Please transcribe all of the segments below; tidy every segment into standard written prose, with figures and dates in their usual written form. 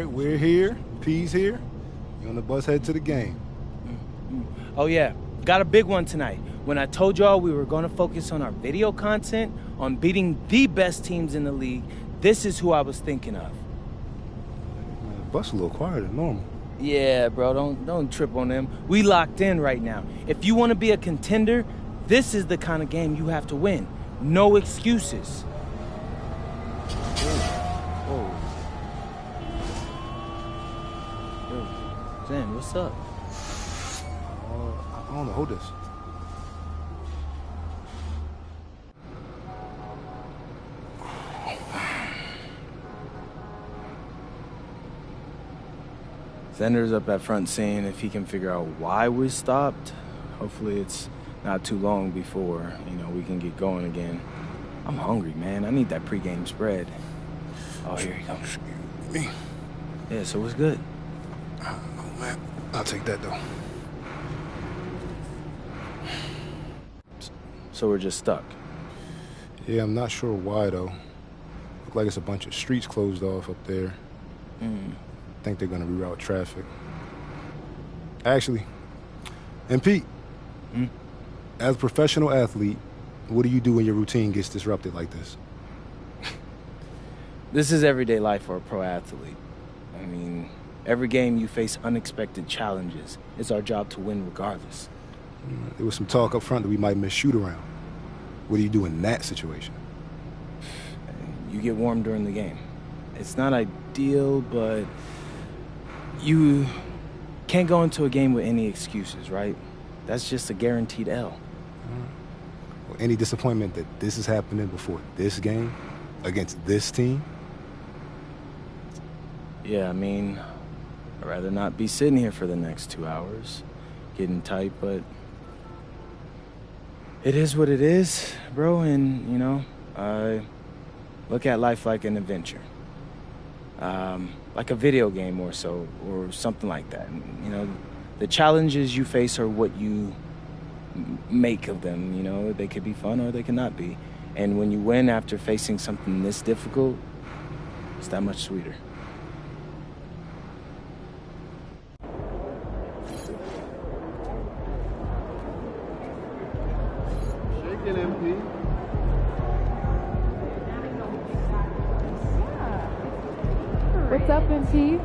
right, we're here. P's here. You on the bus head to the game. Oh, yeah. Got a big one tonight. When I told y'all we were going to focus on our video content, on beating the best teams in the league, this is who I was thinking of. Man, the bus a little quieter than normal. Yeah, bro, don't trip on them. We locked in right now. If you want to be a contender, this is the kind of game you have to win. No excuses. Whoa. Yo, Zen, what's up? I don't know. Hold this. Zender's up at front seeing if he can figure out why we stopped. Hopefully it's not too long before, we can get going again. I'm hungry, man. I need that pregame spread. Oh, here you go. Excuse me. Yeah, so what's good? Oh, man. I'll take that, though. So we're just stuck? Yeah, I'm not sure why, though. Look like it's a bunch of streets closed off up there. I think they're going to reroute traffic. Actually, and Pete, as a professional athlete, what do you do when your routine gets disrupted like this? This is everyday life for a pro athlete. I mean, every game you face unexpected challenges. It's our job to win regardless. There was some talk up front that we might miss shoot-around. What do you do in that situation? You get warm during the game. It's not ideal, but you can't go into a game with any excuses, right? That's just a guaranteed L. Well, any disappointment that this is happening before this game against this team? Yeah, I mean, I'd rather not be sitting here for the next 2 hours, getting tight, but it is what it is, bro, and, I look at life like an adventure. Like a video game or so, or something like that. The challenges you face are what you make of them, They could be fun or they could not be. And when you win after facing something this difficult, it's that much sweeter. Shake it, MP. What's up, MP?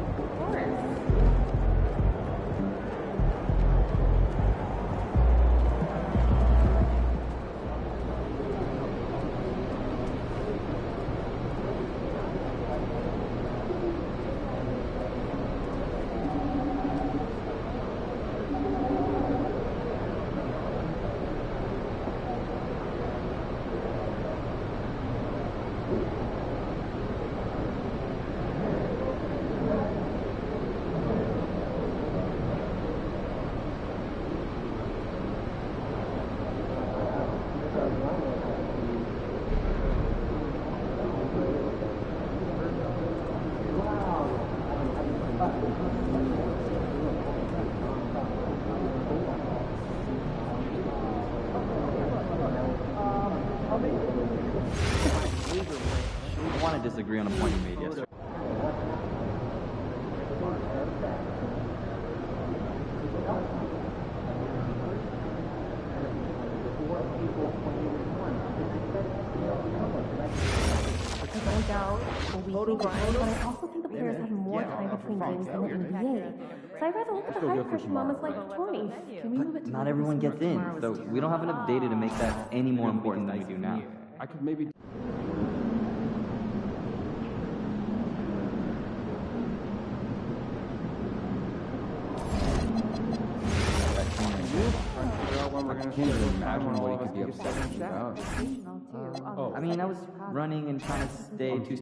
I want to disagree on a point you made yesterday. But I also think the players have more time between games than the NBA. So I'd rather look at the high-pressure moments like tourneys. Can we move it to Not everyone gets in, so we don't have enough data to make that any more important than we do now. I could maybe... I can't even imagine what he could be upset about. I mean, I was running and trying to stay too...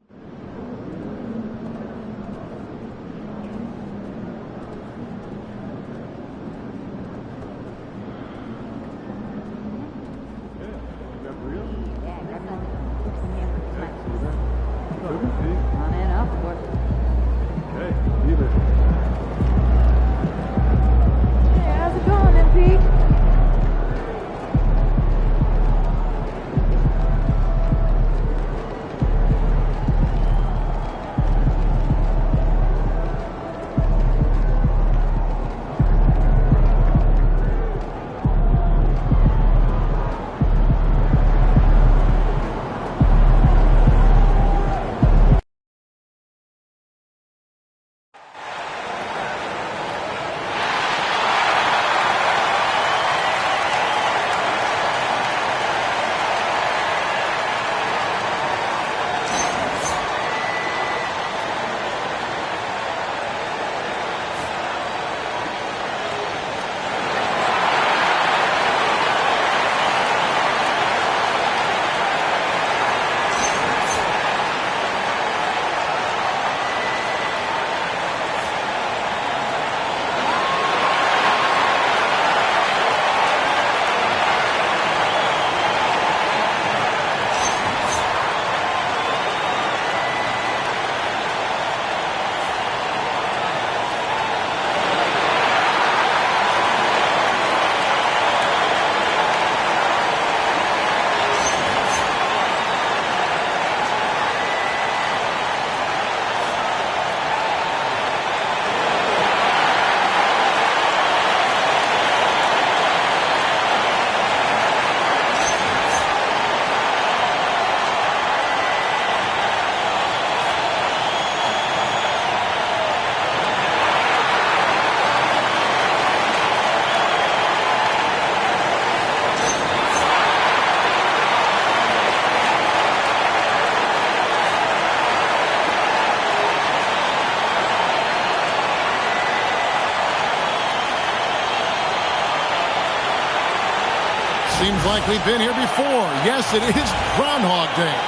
Seems like we've been here before. Yes, it is Groundhog Day.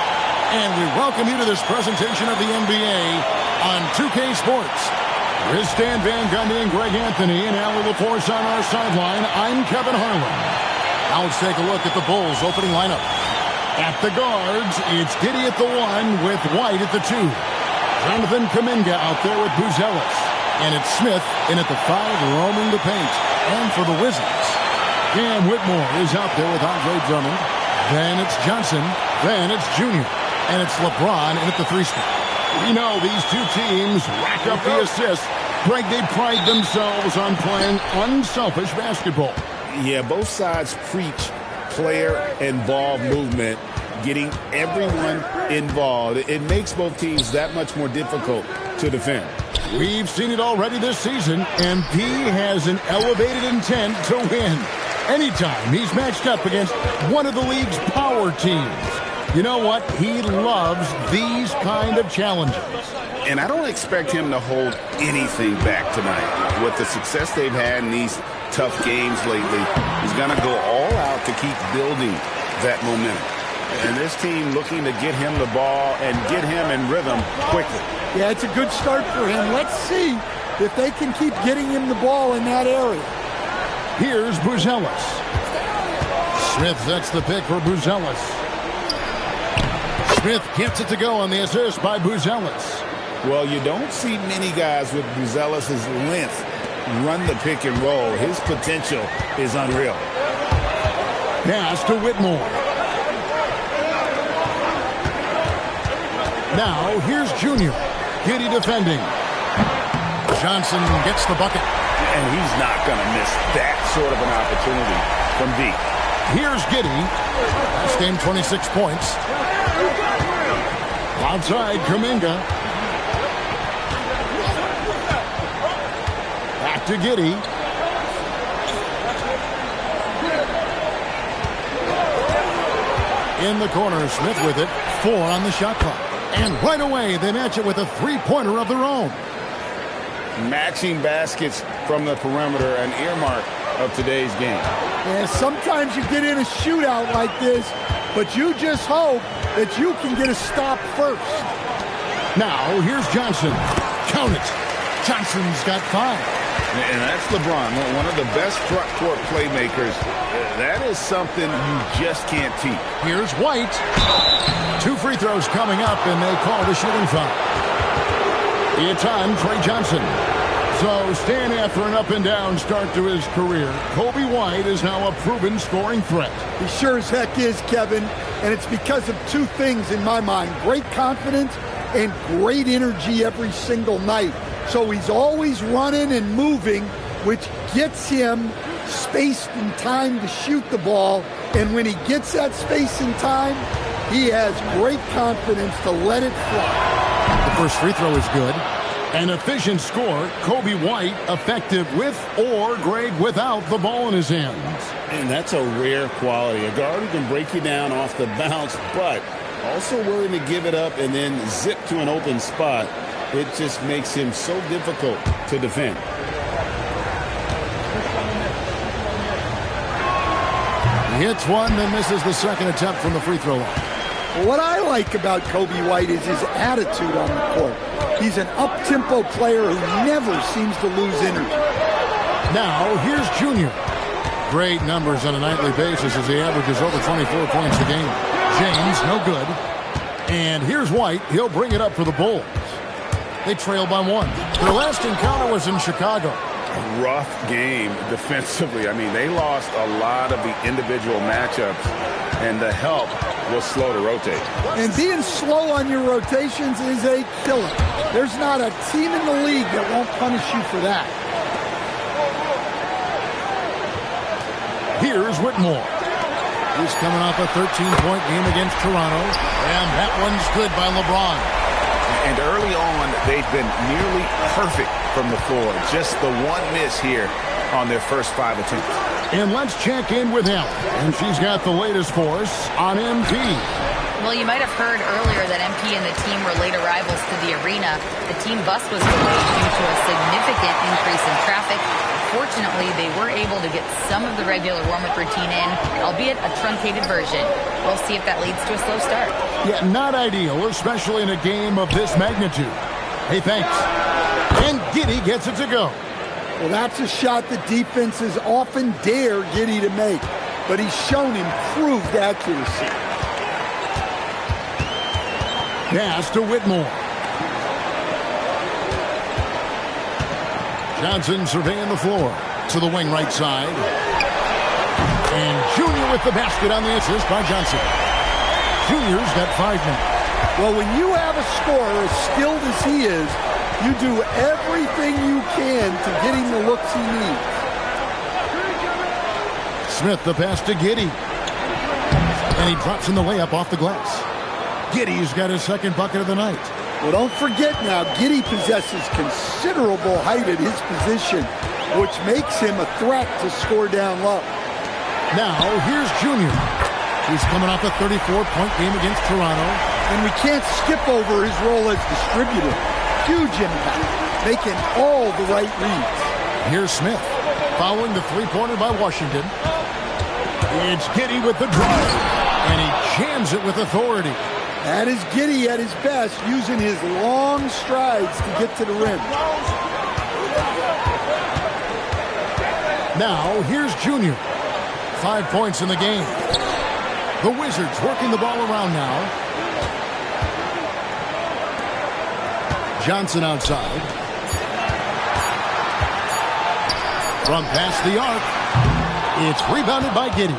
And we welcome you to this presentation of the NBA on 2K Sports. Here's Stan Van Gundy and Greg Anthony and Allie LaForce on our sideline. I'm Kevin Harlan. Now let's take a look at the Bulls' opening lineup. At the guards, it's Giddey at the 1 with White at the 2. Jonathan Kuminga out there with Buzelis. And it's Smith in at the 5 roaming the paint. And for the Wizards, Cam Whitmore is out there with Andre Drummond. Then it's Johnson. Then it's Junior. And it's LeBron in at the 3 spot. We know these two teams rack up the assists. Greg, they pride themselves on playing unselfish basketball. Yeah, both sides preach player-involved movement, getting everyone involved. It makes both teams that much more difficult to defend. We've seen it already this season, and P has an elevated intent to win. Anytime he's matched up against one of the league's power teams. You know what? He loves these kind of challenges. And I don't expect him to hold anything back tonight. With the success they've had in these tough games lately, he's going to go all out to keep building that momentum. And this team looking to get him the ball and get him in rhythm quickly. Yeah, it's a good start for him. Let's see if they can keep getting him the ball in that area. Here's Buzelis. Smith sets the pick for Buzelis. Smith gets it to go on the assist by Buzelis. Well, you don't see many guys with Buzelis' length run the pick and roll. His potential is unreal. Pass to Whitmore. Now, here's Junior. Giddey defending. Johnson gets the bucket. And he's not going to miss that sort of an opportunity from deep. Here's Giddey. Last game, 26 points. Outside, Kuminga. Back to Giddey. In the corner, Smith with it. 4 on the shot clock. And right away, they match it with a three-pointer of their own. Matching baskets from the perimeter, an earmark of today's game. Yeah, sometimes you get in a shootout like this, but you just hope that you can get a stop first. Now, here's Johnson. Count it. Johnson's got 5. And that's LeBron, one of the best front court playmakers. That is something you just can't teach. Here's White. 2 free throws coming up, and they call the shooting foul. It's on Trey Johnson. So, Stan, after an up-and-down start to his career, Kobe White is now a proven scoring threat. He sure as heck is, Kevin. And it's because of 2 things in my mind. Great confidence and great energy every single night. So he's always running and moving, which gets him space and time to shoot the ball. And when he gets that space and time, he has great confidence to let it fly. The first free throw is good. An efficient score. Kobe White effective with or Greg without the ball in his hands. And that's a rare quality. A guard who can break you down off the bounce, but also willing to give it up and then zip to an open spot. It just makes him so difficult to defend. He hits one, then misses the second attempt from the free throw line. What I like about Kobe White is his attitude on the court. He's an up-tempo player who never seems to lose energy. Now, here's Junior. Great numbers on a nightly basis as he averages over 24 points a game. James, no good. And here's White. He'll bring it up for the Bulls. They trail by 1. Their last encounter was in Chicago. A rough game defensively. I mean, they lost a lot of the individual matchups, and the help was slow to rotate. And being slow on your rotations is a killer. There's not a team in the league that won't punish you for that. Here's Whitmore. He's coming off a 13-point game against Toronto, and that one's good by LeBron. And early on, they've been nearly perfect from the floor. Just the one miss here on their first 5 attempts. And let's check in with him. And she's got the latest for us on MP. Well, you might have heard earlier that MP and the team were late arrivals to the arena. The team bus was delayed due to a significant increase in traffic. Fortunately, they were able to get some of the regular warm-up routine in, albeit a truncated version. We'll see if that leads to a slow start. Yeah, not ideal, especially in a game of this magnitude. Hey, thanks. And Giddey gets it to go. Well, that's a shot the defenses often dare Giddey to make, but he's shown improved accuracy. Pass to Whitmore. Johnson surveying the floor to the wing right side. And Junior with the basket on the assist by Johnson. Junior's got 5 minutes. Well, when you have a scorer as skilled as he is, you do everything you can to get him the looks he needs. Smith the pass to Giddey. And he drops in the layup off the glass. Giddey's got his second bucket of the night. Well, don't forget now, Giddey possesses considerable height at his position, which makes him a threat to score down low. Now, here's Junior. He's coming off a 34-point game against Toronto. And we can't skip over his role as distributor. Huge impact, making all the right reads. Here's Smith, following the three-pointer by Washington. It's Giddey with the drive, and he jams it with authority. That is Giddey at his best, using his long strides to get to the rim. Now, here's Junior. 5 points in the game. The Wizards working the ball around now. Johnson outside. From past the arc. It's rebounded by Giddey.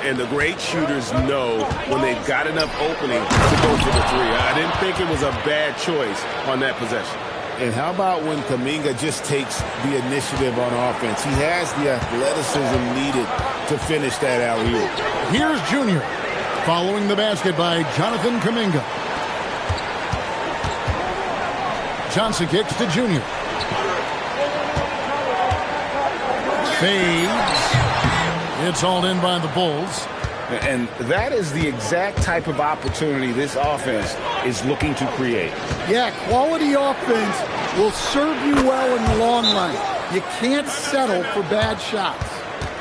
And the great shooters know when they've got enough opening to go for the three. I didn't think it was a bad choice on that possession. And how about when Kuminga just takes the initiative on offense? He has the athleticism needed to finish that alley-oop. Here's Junior, following the basket by Jonathan Kuminga. Johnson kicks to Junior. Fades. It's hauled in by the Bulls. And that is the exact type of opportunity this offense is looking to create. Yeah, quality offense will serve you well in the long run. You can't settle for bad shots.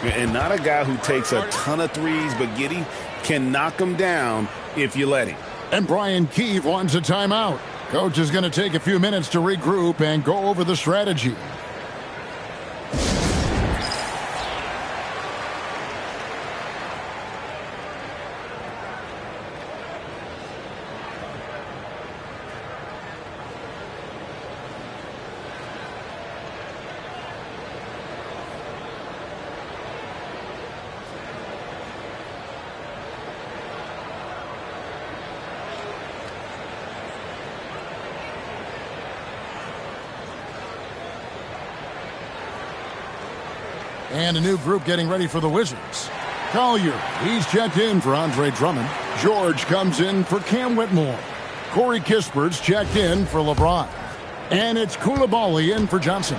And not a guy who takes a ton of threes, but Giddey can knock them down if you let him. And Brian Keefe wants a timeout. Coach is going to take a few minutes to regroup and go over the strategy. And a new group getting ready for the Wizards. Collier, he's checked in for Andre Drummond. George comes in for Cam Whitmore. Corey Kispert's checked in for LeBron. And it's Koulibaly in for Johnson.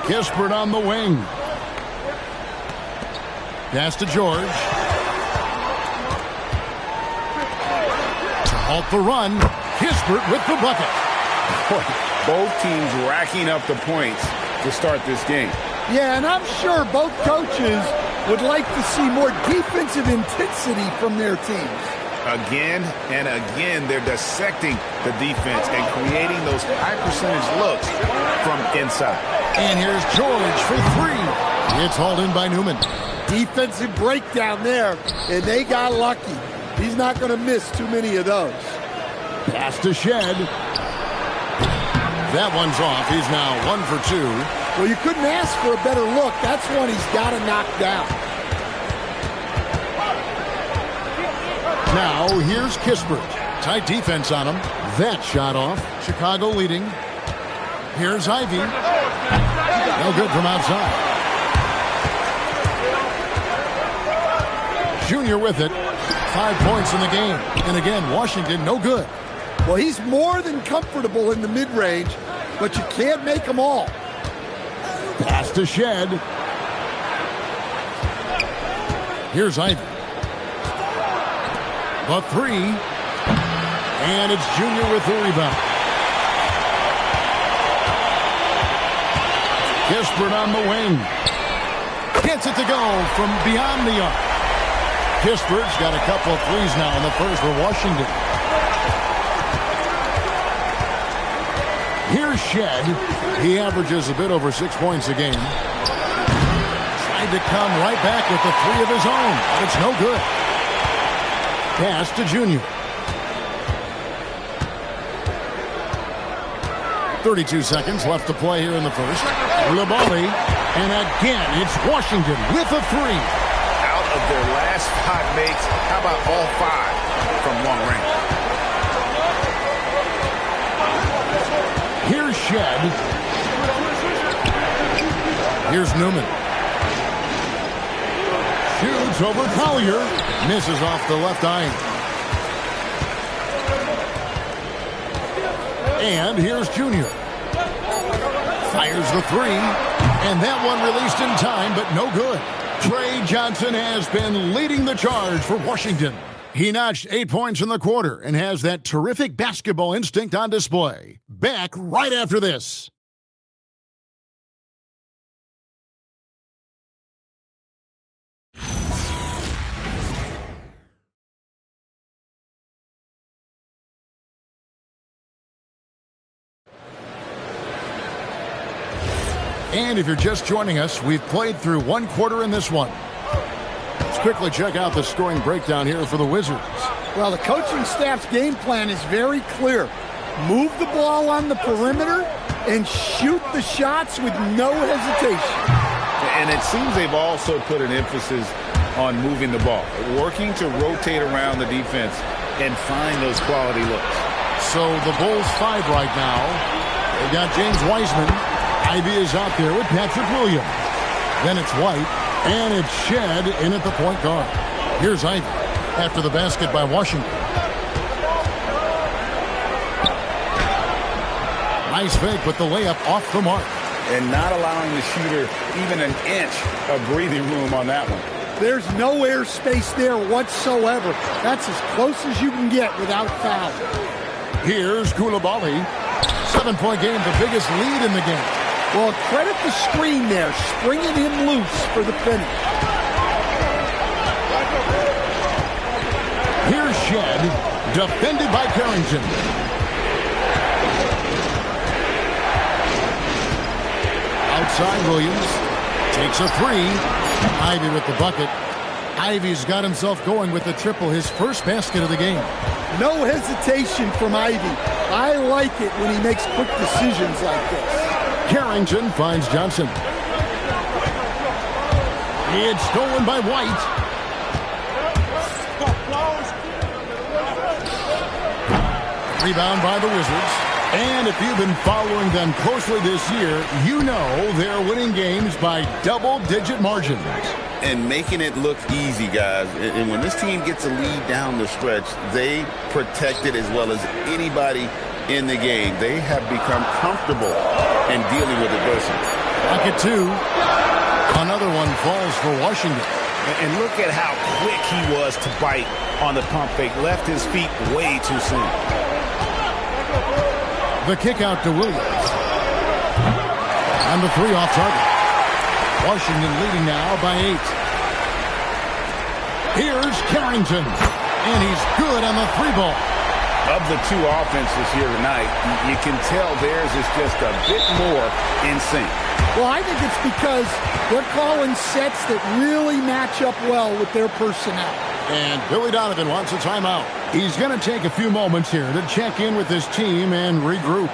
Kispert on the wing. Pass to George. To halt the run, Kispert with the bucket. Both teams racking up the points to start this game. Yeah, and I'm sure both coaches would like to see more defensive intensity from their teams. Again and again, they're dissecting the defense and creating those high percentage looks from inside. And here's George for three. It's hauled in by Newman. Defensive breakdown there, and they got lucky. He's not going to miss too many of those. Pass to Shed. That one's off. He's now 1 for 2. Well, you couldn't ask for a better look. That's one he's got to knock down. Now, here's Kispert. Tight defense on him. That shot off. Chicago leading. Here's Ivy. No good from outside. Junior with it. 5 points in the game. And again, Washington, no good. Well, he's more than comfortable in the mid-range, but you can't make them all. Pass to Shed. Here's Ivy. The three. And it's Junior with the rebound. Kispert on the wing. Gets it to go from beyond the arc. Kispert's got a couple of threes now in the first for Washington. Here's Shed. He averages a bit over 6 points a game. Tried to come right back with the three of his own, but it's no good. Pass to Junior. 32 seconds left to play here in the first. Coulibaly, and again, it's Washington with a three. Out of their last 5 makes, how about all 5 from long range? Here's Shed. Here's Newman. Shoots over Collier. Misses off the left eye. And here's Junior. Fires the three. And that one released in time, but no good. Trey Johnson has been leading the charge for Washington. He notched 8 points in the quarter and has that terrific basketball instinct on display. Back right after this. And if you're just joining us, we've played through 1 quarter in this one. Let's quickly check out the scoring breakdown here for the Wizards. Well, the coaching staff's game plan is very clear. Move the ball on the perimeter and shoot the shots with no hesitation. And it seems they've also put an emphasis on moving the ball, working to rotate around the defense and find those quality looks. So the Bulls 5 right now. They've got James Wiseman. Ivy is out there with Patrick Williams. Then it's White, and it's Shed in at the point guard. Here's Ivy after the basket by Washington. Nice fake with the layup off the mark. And not allowing the shooter even an inch of breathing room on that one. There's no air space there whatsoever. That's as close as you can get without foul. Here's Coulibaly. 7-point game, the biggest lead in the game. Well, credit the screen there, springing him loose for the finish. Here's Shed, defended by Carrington. Outside Williams, takes a three. Ivy with the bucket. Ivy's got himself going with the triple, his first basket of the game. No hesitation from Ivy. I like it when he makes quick decisions like this. Carrington finds Johnson. It's stolen by White. Rebound by the Wizards. And if you've been following them closely this year, you know they're winning games by double-digit margins. And making it look easy, guys. And when this team gets a lead down the stretch, they protect it as well as anybody in the game. They have become comfortable in dealing with adversity. Pocket two. Another one falls for Washington. And look at how quick he was to bite on the pump fake. Left his feet way too soon. The kick out to Williams. And the three off target. Washington leading now by 8. Here's Carrington. And he's good on the three ball. Of the two offenses here tonight, you can tell theirs is just a bit more in sync. Well, I think it's because they're calling sets that really match up well with their personnel. And Billy Donovan wants a timeout. He's going to take a few moments here to check in with his team and regroup.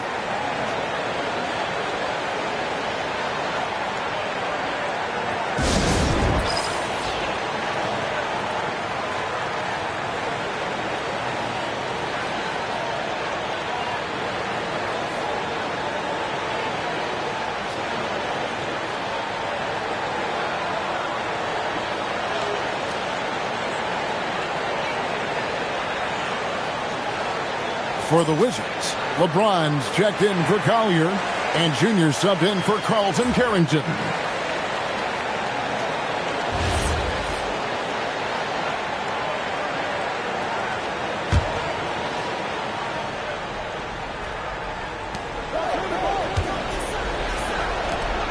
For the Wizards, LeBron's checked in for Collier, and Junior subbed in for Carlton Carrington.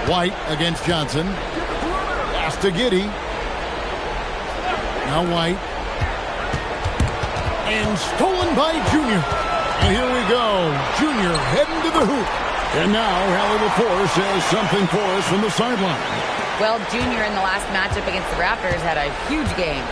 White against Johnson. Pass to Giddey. Now White. And stolen by Junior. And here we go. Junior heading to the hoop. And now Hallie LaForce has something for us from the sideline. Well, Junior in the last matchup against the Raptors had a huge game.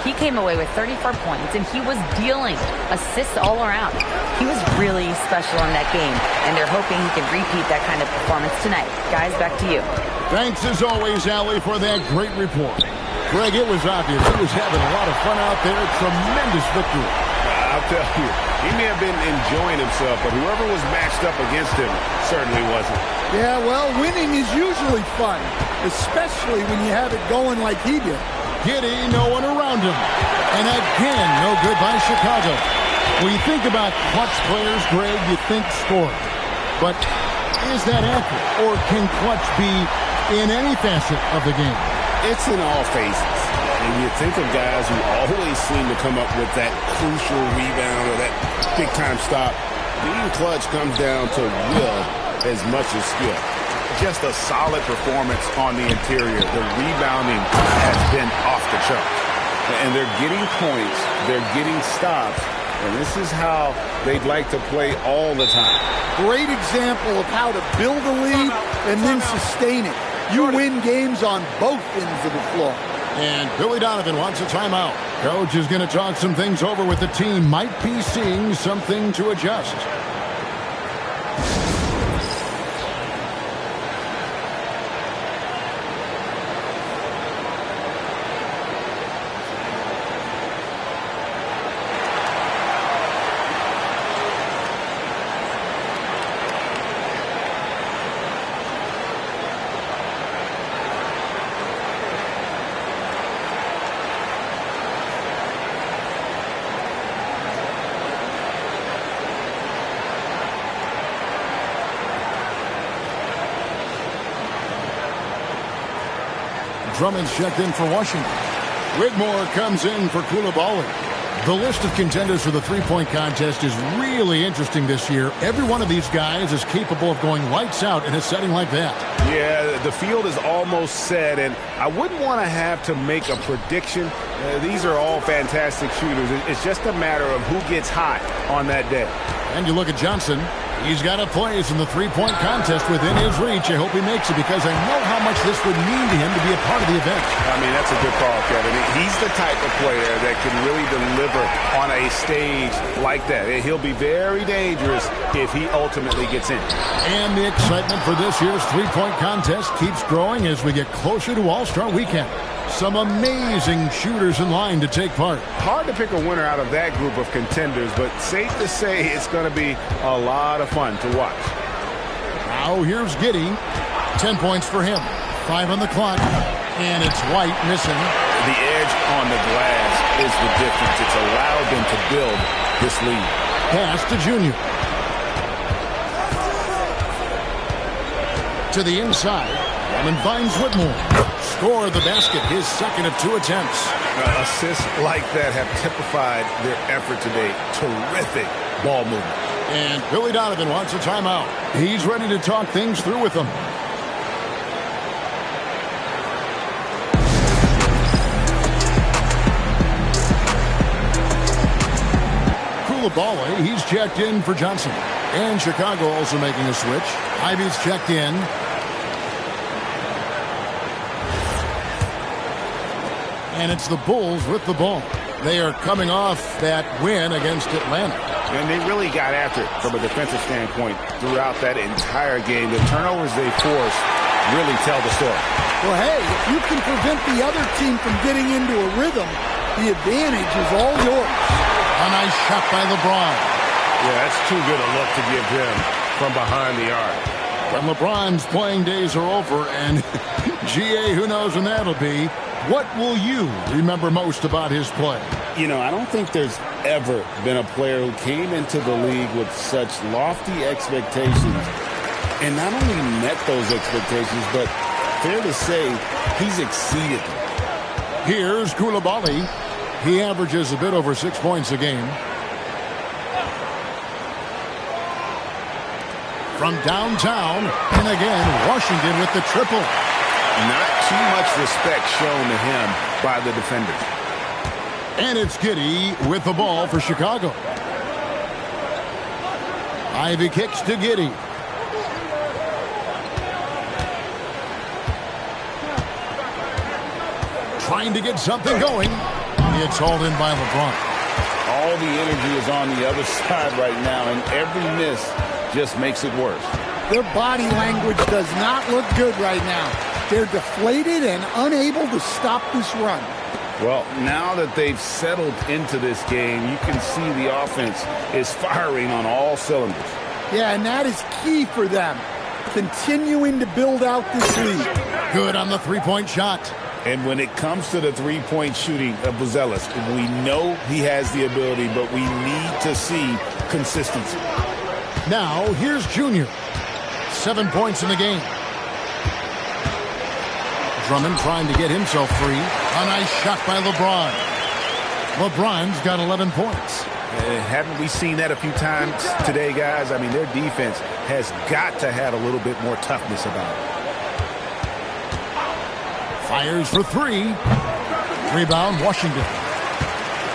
He came away with 34 points, and he was dealing assists all around. He was really special in that game, and they're hoping he can repeat that kind of performance tonight. Guys, back to you. Thanks, as always, Allie, for that great report. Greg, it was obvious he was having a lot of fun out there. Tremendous victory. I'll tell you, he may have been enjoying himself, but whoever was matched up against him certainly wasn't. Yeah, well, winning is usually fun, especially when you have it going like he did. Giddey, no one around him. And again, no good by Chicago. When you think about clutch players, Greg, you think scoring. But is that accurate? Or can clutch be in any facet of the game? It's in all phases. And you think of guys who always seem to come up with that crucial rebound or that big-time stop. Being clutch comes down to will as much as skill. Just a solid performance on the interior. The rebounding has been off the chart. And they're getting points. They're getting stops. And this is how they'd like to play all the time. Great example of how to build a lead and then sustain it. You win games on both ends of the floor. And Billy Donovan wants a timeout. Coach is going to talk some things over with the team. Might be seeing something to adjust. Drummond's checked in for Washington. Whitmore comes in for Coulibaly. The list of contenders for the three-point contest is really interesting this year. Every one of these guys is capable of going lights out in a setting like that. Yeah, the field is almost set, and I wouldn't want to have to make a prediction. These are all fantastic shooters. It's just a matter of who gets hot on that day. And you look at Johnson. He's got a place in the three-point contest within his reach. I hope he makes it because I know how much this would mean to him to be a part of the event. I mean, that's a good call, Kevin. He's the type of player that can really deliver on a stage like that. He'll be very dangerous if he ultimately gets in. And the excitement for this year's three-point contest keeps growing as we get closer to All-Star Weekend. Some amazing shooters in line to take part. Hard to pick a winner out of that group of contenders, but safe to say it's going to be a lot of fun to watch. Now here's Giddey. 10 points for him. 5 on the clock. And it's White missing. The edge on the glass is the difference. It's allowed them to build this lead. Pass to Junior. To the inside. Drummond finds Whitmore. Score the basket, his second of 2 attempts. Assists like that have typified their effort today. Terrific ball movement. And Billy Donovan wants a timeout. He's ready to talk things through with them. Coulibaly, he's checked in for Johnson. And Chicago also making a switch. Ivy's checked in. And it's the Bulls with the ball. They are coming off that win against Atlanta. And they really got after it from a defensive standpoint throughout that entire game. The turnovers they forced really tell the story. Well, hey, if you can prevent the other team from getting into a rhythm, the advantage is all yours. A nice shot by LeBron. Yeah, that's too good a look to give him from behind the arc. When LeBron's playing days are over, and GA, who knows when that'll be, what will you remember most about his play? You know, I don't think there's ever been a player who came into the league with such lofty expectations and not only met those expectations, but fair to say, he's exceeded them. Here's Coulibaly. He averages a bit over 6 points a game. from downtown. And again, Washington with the triple. Not too much respect shown to him by the defenders. And it's Giddey with the ball for Chicago. Ivy kicks to Giddey. Trying to get something going. It's hauled in by LeBron. All the energy is on the other side right now, and every miss just makes it worse. Their body language does not look good right now. They're deflated and unable to stop this run. Well, now that they've settled into this game, you can see the offense is firing on all cylinders. Yeah, and that is key for them, continuing to build out this lead. Good on the three-point shot. And when it comes to the three-point shooting of Buzelis, we know he has the ability, but we need to see consistency. Now, here's Junior. 7 points in the game. Drummond trying to get himself free. A nice shot by LeBron. LeBron's got 11 points. Haven't we seen that a few times today, guys? I mean, their defense has got to have a little bit more toughness about it. Fires for three. Rebound, Washington.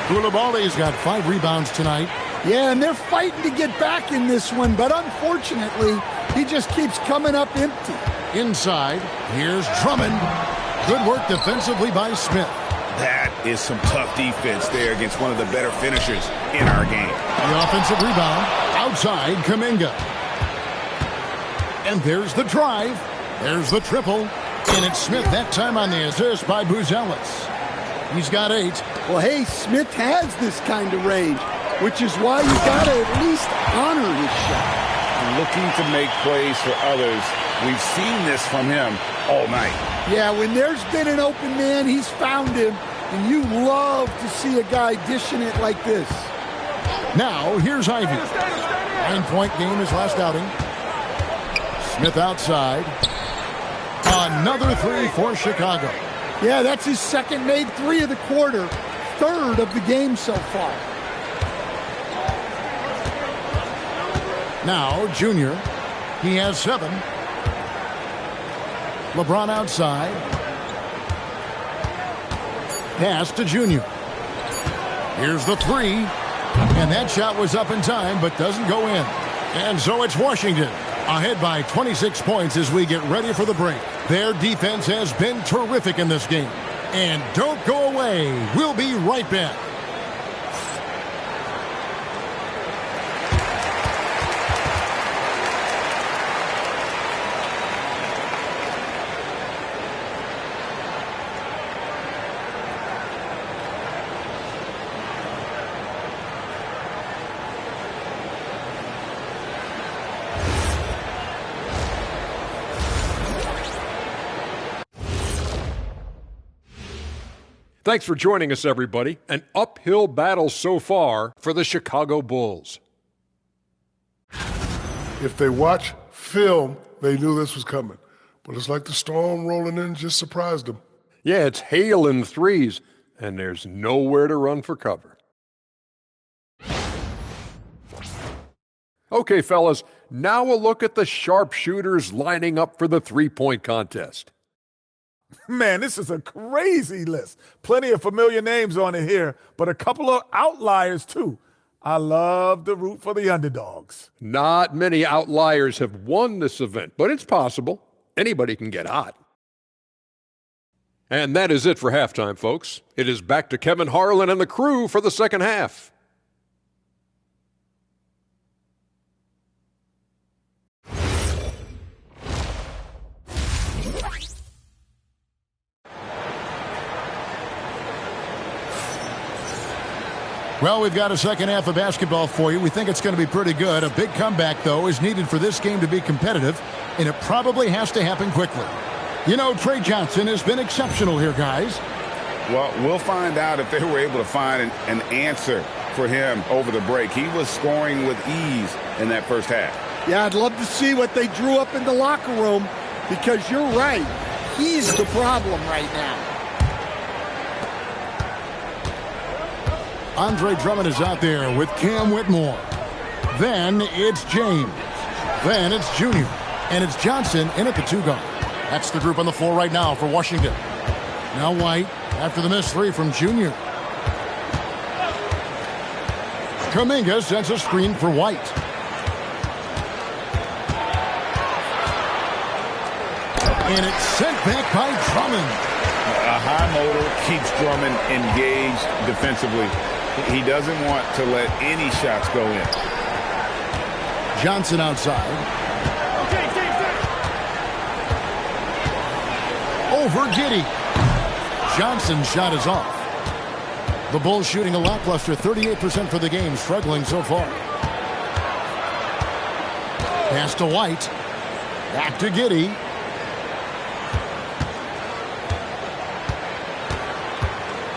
Coulibaly's got 5 rebounds tonight. Yeah, and they're fighting to get back in this one, but unfortunately, he just keeps coming up empty. Inside, here's Drummond. Good work defensively by Smith. That is some tough defense there against one of the better finishers in our game. The offensive rebound, outside Kuminga. And there's the drive. There's the triple. And it's Smith that time on the assist by Buzelis. He's got 8. Well, hey, Smith has this kind of range, which is why you got to at least honor his shot. Looking to make plays for others. We've seen this from him all night. Yeah, when there's been an open man, he's found him, and you love to see a guy dishing it like this. Now, here's Ivy. 9-point game his last outing. Smith outside. Another 3 for Chicago. Yeah, that's his second made 3 of the quarter, 3rd of the game so far. Now, Junior. He has 7. LeBron outside. Pass to Junior. Here's the 3. And that shot was up in time, but doesn't go in. And so it's Washington, ahead by 26 points as we get ready for the break. Their defense has been terrific in this game. And don't go away. We'll be right back. Thanks for joining us, everybody. An uphill battle so far for the Chicago Bulls. If they watch film, they knew this was coming. But it's like the storm rolling in just surprised them. Yeah, it's hail in threes, and there's nowhere to run for cover. Okay, fellas, now a look at the sharpshooters lining up for the three-point contest. Man, this is a crazy list. Plenty of familiar names on it here, but a couple of outliers, too. I love to root for the underdogs. Not many outliers have won this event, but it's possible. Anybody can get hot. And that is it for halftime, folks. It is back to Kevin Harlan and the crew for the second half. Well, we've got a second half of basketball for you. We think it's going to be pretty good. A big comeback, though, is needed for this game to be competitive, and it probably has to happen quickly. You know, Trey Johnson has been exceptional here, guys. Well, we'll find out if they were able to find an answer for him over the break. He was scoring with ease in that first half. Yeah, I'd love to see what they drew up in the locker room, because you're right. He's the problem right now. Andre Drummond is out there with Cam Whitmore. Then it's James. Then it's Junior. And it's Johnson in at the 2 guard. That's the group on the floor right now for Washington. Now White after the missed 3 from Junior. Kuminga sends a screen for White. And it's sent back by Drummond. A high motor keeps Drummond engaged defensively. He doesn't want to let any shots go in. Johnson outside. Over Giddey. Johnson's shot is off. The Bulls shooting a lackluster 38% for the game, struggling so far. Pass to White. Back to Giddey.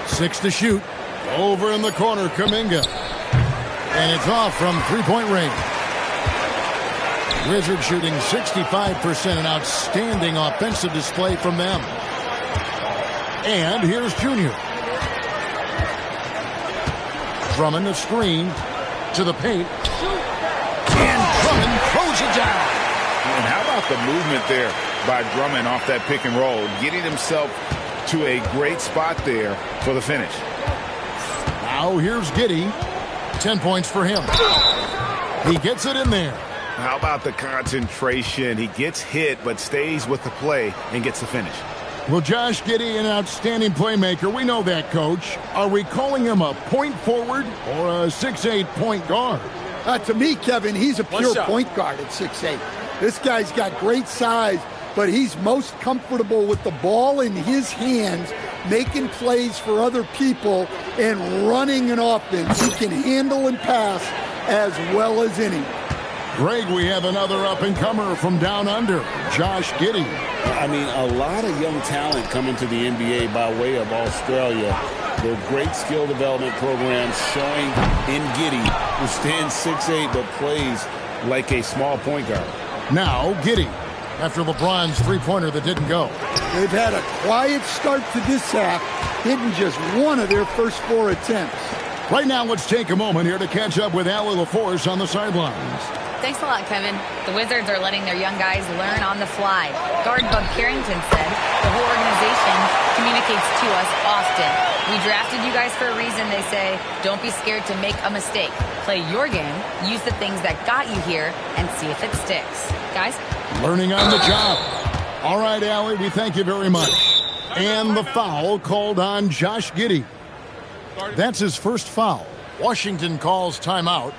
Six to shoot. Over in the corner, Kuminga. And it's off from three-point range. Wizards shooting 65%, an outstanding offensive display from them. And here's Junior. Drummond a screen to the paint. And Drummond throws it down. And how about the movement there by Drummond off that pick and roll, getting himself to a great spot there for the finish. Now here's Giddey. 10 points for him. He gets it in there. How about the concentration? He gets hit but stays with the play and gets the finish. Well, Josh Giddey, an outstanding playmaker. We know that, Coach. Are we calling him a point forward or a 6'8" point guard? To me, Kevin, he's a pure point guard at 6'8". This guy's got great size, but he's most comfortable with the ball in his hands, making plays for other people and running an offense. He can handle and pass as well as any. Greg, we have another up-and-comer from down under, Josh Giddey. I mean, a lot of young talent coming to the NBA by way of Australia. Their great skill development programs showing in Giddey, who stands 6'8", but plays like a small point guard. Now, Giddey, after LeBron's three-pointer that didn't go. They've had a quiet start to this half, hitting just one of their first 4 attempts. Right now, let's take a moment here to catch up with Allie LaForce on the sidelines. Thanks a lot, Kevin. The Wizards are letting their young guys learn on the fly. Guard Bub Carrington said the whole organization communicates to us often. We drafted you guys for a reason, they say. Don't be scared to make a mistake. Play your game, use the things that got you here, and see if it sticks. Guys? Learning on the job. All right, Allie, we thank you very much. And the foul called on Josh Giddey. That's his first foul. Washington calls timeout.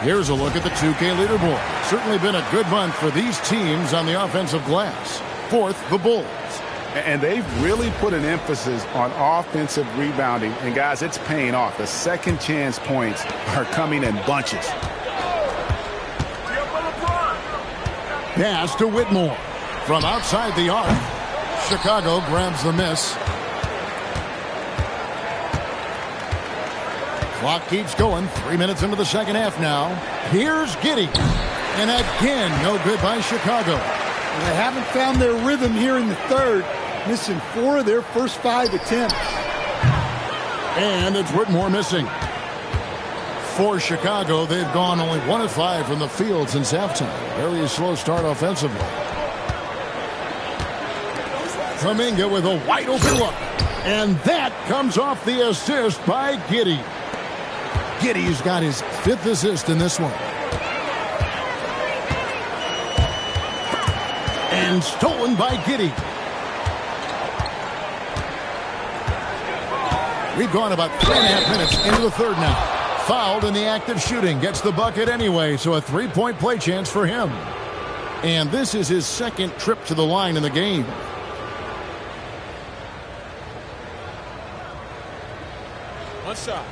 Here's a look at the 2K leaderboard. Certainly been a good month for these teams on the offensive glass. Fourth, the Bulls. And they've really put an emphasis on offensive rebounding. And, guys, it's paying off. The second chance points are coming in bunches. Pass to Whitmore. From outside the arc, Chicago grabs the miss. Clock keeps going. 3 minutes into the second half now. Here's Giddey. And again, no good by Chicago. And they haven't found their rhythm here in the third, missing 4 of their first 5 attempts. And it's Whitmore missing. For Chicago, they've gone only 1 of 5 from the field since halftime. Very slow start offensively. Kuminga with a wide open look. And that comes off the assist by Giddey. Giddey's got his 5th assist in this one. And stolen by Giddey. We've gone about 3.5 minutes into the third now. Fouled in the act of shooting. Gets the bucket anyway, so a 3-point play chance for him. And this is his second trip to the line in the game. One shot.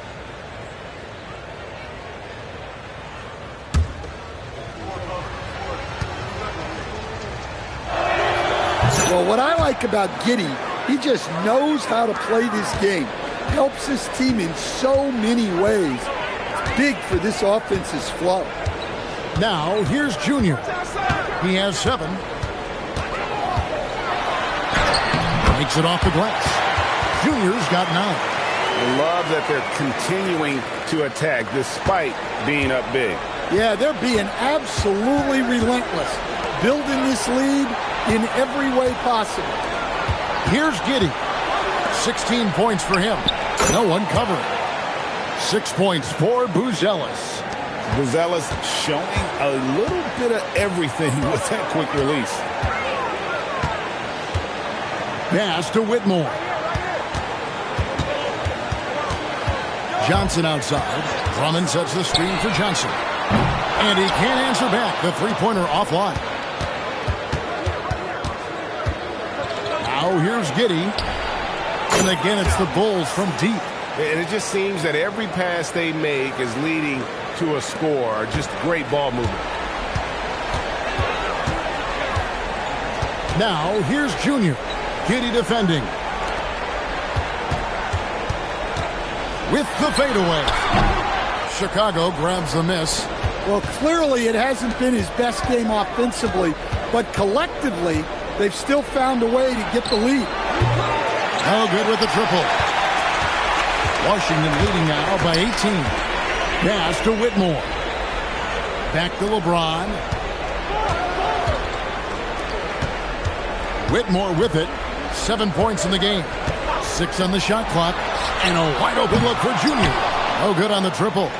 Well, what I like about Giddey, he just knows how to play this game. Helps his team in so many ways. It's big for this offense's flow. Now, here's Junior. He has 7. Makes it off the glass. Junior's got 9. I love that they're continuing to attack despite being up big. Yeah, they're being absolutely relentless, building this lead in every way possible. Here's Giddey. 16 points for him. No one covering. 6 points for Buzelis. Buzelis showing a little bit of everything with that quick release. Pass to Whitmore. Johnson outside. Drummond sets the screen for Johnson. And he can't answer back. The three-pointer offline. Now here's Giddey. And again, it's the Bulls from deep. And it just seems that every pass they make is leading to a score. Just great ball movement. Now here's Junior. Giddey defending. With the fadeaway. Chicago grabs the miss. Well, clearly it hasn't been his best game offensively, but collectively, they've still found a way to get the lead. No good with the triple. Washington leading now by 18. Pass to Whitmore. Back to LeBron. Whitmore with it. 7 points in the game. 6 on the shot clock. And a wide open look for Junior. No good on the triple.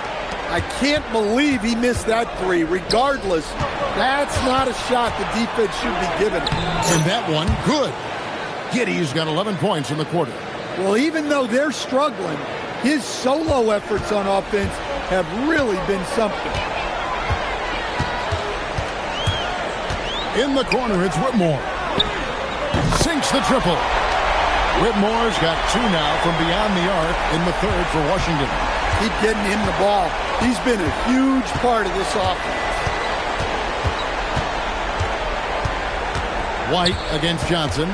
I can't believe he missed that 3. Regardless, that's not a shot the defense should be given. And that one, good. Giddey's got 11 points in the quarter. Well, even though they're struggling, his solo efforts on offense have really been something. In the corner, it's Whitmore. Sinks the triple. Whitmore's got 2 now from beyond the arc in the third for Washington. Keep getting him the ball. He's been a huge part of this offense. White against Johnson.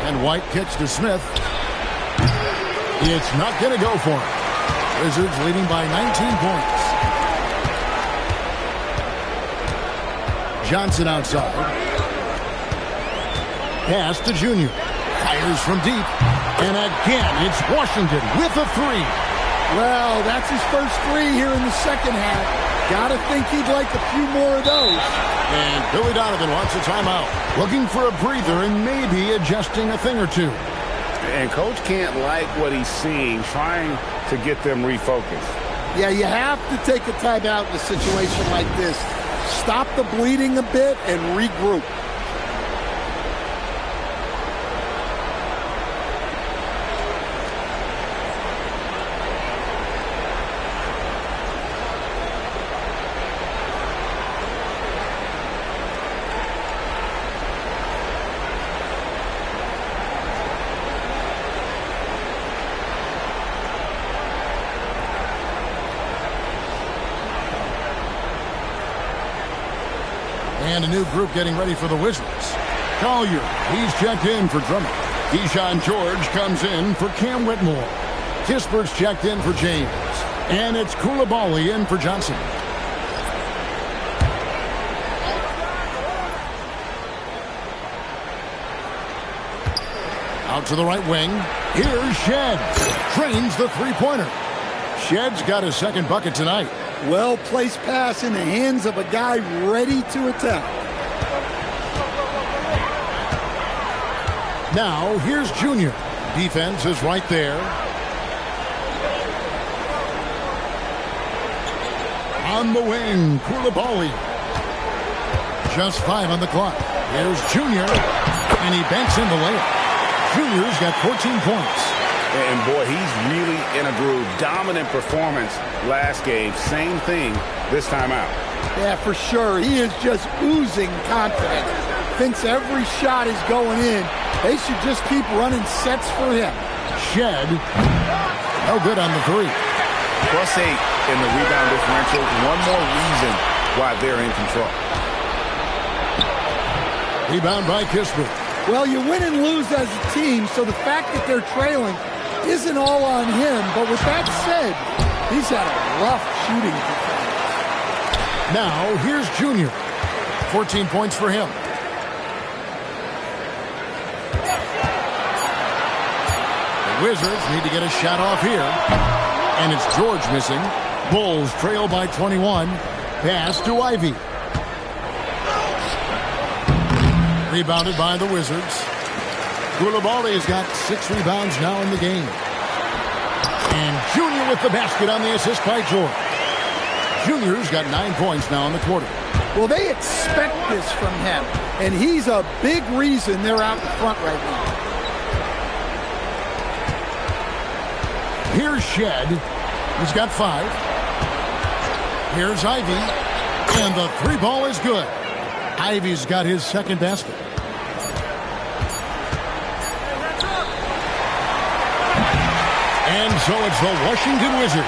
And White kicks to Smith. It's not going to go for him. Wizards leading by 19 points. Johnson outside. Pass to Junior. Fires from deep. And again, it's Washington with a 3. Well, that's his first 3 here in the second half. Gotta think he'd like a few more of those. And Billy Donovan wants a timeout. Looking for a breather and maybe adjusting a thing or two. And Coach can't like what he's seeing, trying to get them refocused. Yeah, you have to take a timeout in a situation like this. Stop the bleeding a bit and regroup. And a new group getting ready for the Wizards. Collier, he's checked in for Drummond. Keyshawn George comes in for Cam Whitmore. Kispert's checked in for James. And it's Koulibaly in for Johnson. Out to the right wing. Here's Shed. Drains the three-pointer. Shed's got his second bucket tonight. Well-placed pass in the hands of a guy ready to attack. Now, here's Junior. Defense is right there. On the wing, Koulibaly. Just 5 on the clock. Here's Junior, and he banks in the layup. Junior's got 14 points. And boy, he's really in a groove. Dominant performance last game. Same thing this time out. Yeah, for sure. He is just oozing confidence. Thinks every shot is going in. They should just keep running sets for him. Shed. No good on the 3. +8 in the rebound differential. One more reason why they're in control. Rebound by Kispert. Well, you win and lose as a team, so the fact that they're trailing isn't all on him. But with that said, he's had a rough shooting performance. Now, here's Junior. 14 points for him. The Wizards need to get a shot off here. And it's George missing. Bulls trail by 21. Pass to Ivy. Rebounded by the Wizards. Coulibaly's got 6 rebounds now in the game. And Junior with the basket on the assist by George. Junior's got 9 points now in the quarter. Well, they expect this from him, and he's a big reason they're out in front right now. Here's Shed. He's got 5. Here's Ivy. And the 3 ball is good. Ivy's got his second basket. And so it's the Washington Wizards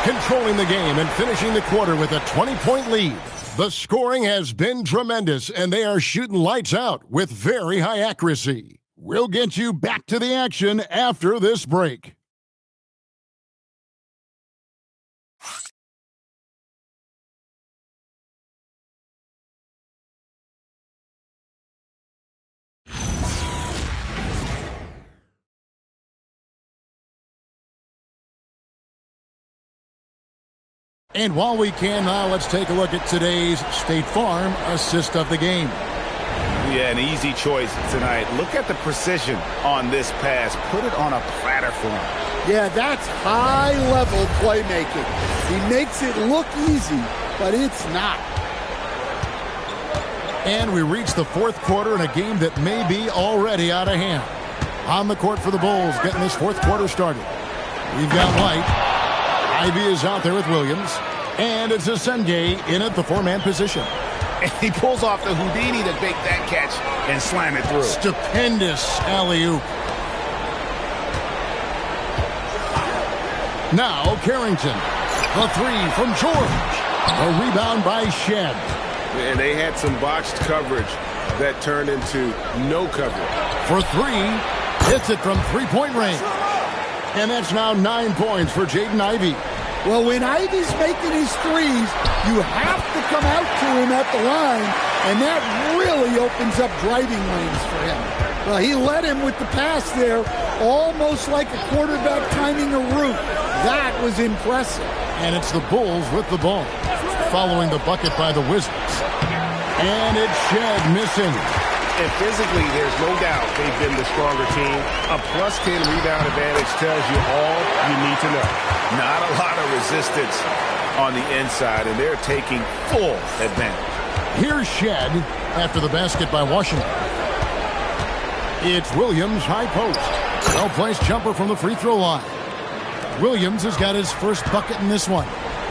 controlling the game and finishing the quarter with a 20-point lead. The scoring has been tremendous, and they are shooting lights out with very high accuracy. We'll get you back to the action after this break. And while we can now, let's take a look at today's State Farm assist of the game. Yeah, an easy choice tonight. Look at the precision on this pass. Put it on a platter for him. Yeah, that's high-level playmaking. He makes it look easy, but it's not. And we reach the fourth quarter in a game that may be already out of hand. On the court for the Bulls, getting this fourth quarter started. We've got White. Ivy is out there with Williams. And it's Asenge in at the 4-man position. And he pulls off the Houdini to make that catch and slam it through. Stupendous alley-oop. Now Carrington. The 3 from George. A rebound by Shed. And they had some botched coverage that turned into no coverage. For 3, hits it from three-point range. And that's now 9 points for Jaden Ivey. Well, when Ivy's making his threes, you have to come out to him at the line, and that really opens up driving lanes for him. Well, he led him with the pass there, almost like a quarterback timing a route. That was impressive. And it's the Bulls with the ball, following the bucket by the Wizards. And it's Shed missing. And physically, there's no doubt they've been the stronger team. A plus 10 rebound advantage tells you all you need to know. Not a lot of resistance on the inside, and they're taking full advantage. Here's Shed after the basket by Washington. It's Williams, high post. Well-placed jumper from the free throw line. Williams has got his first bucket in this one.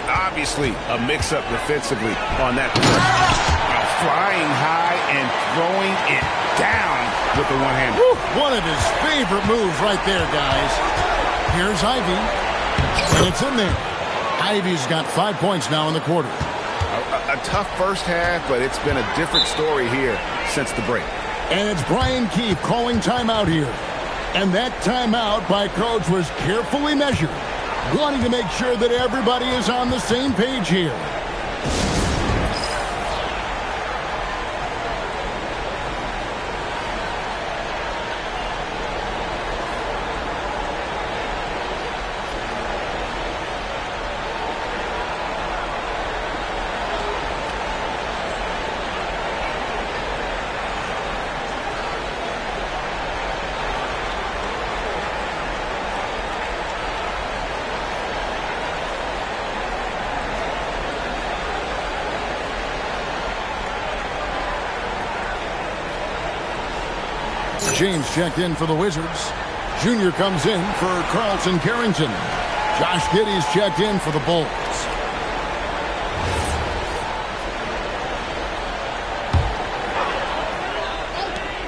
Obviously, a mix-up defensively on that possession. Flying high and throwing it down with the one-hand. One of his favorite moves right there, guys. Here's Ivy, and it's in there. Ivy's got 5 points now in the quarter. A tough first half, but it's been a different story here since the break. And it's Brian Keefe calling timeout here. And that timeout by Coach was carefully measured, wanting to make sure that everybody is on the same page here. James checked in for the Wizards. Junior comes in for Carlton Carrington. Josh Giddey's checked in for the Bulls.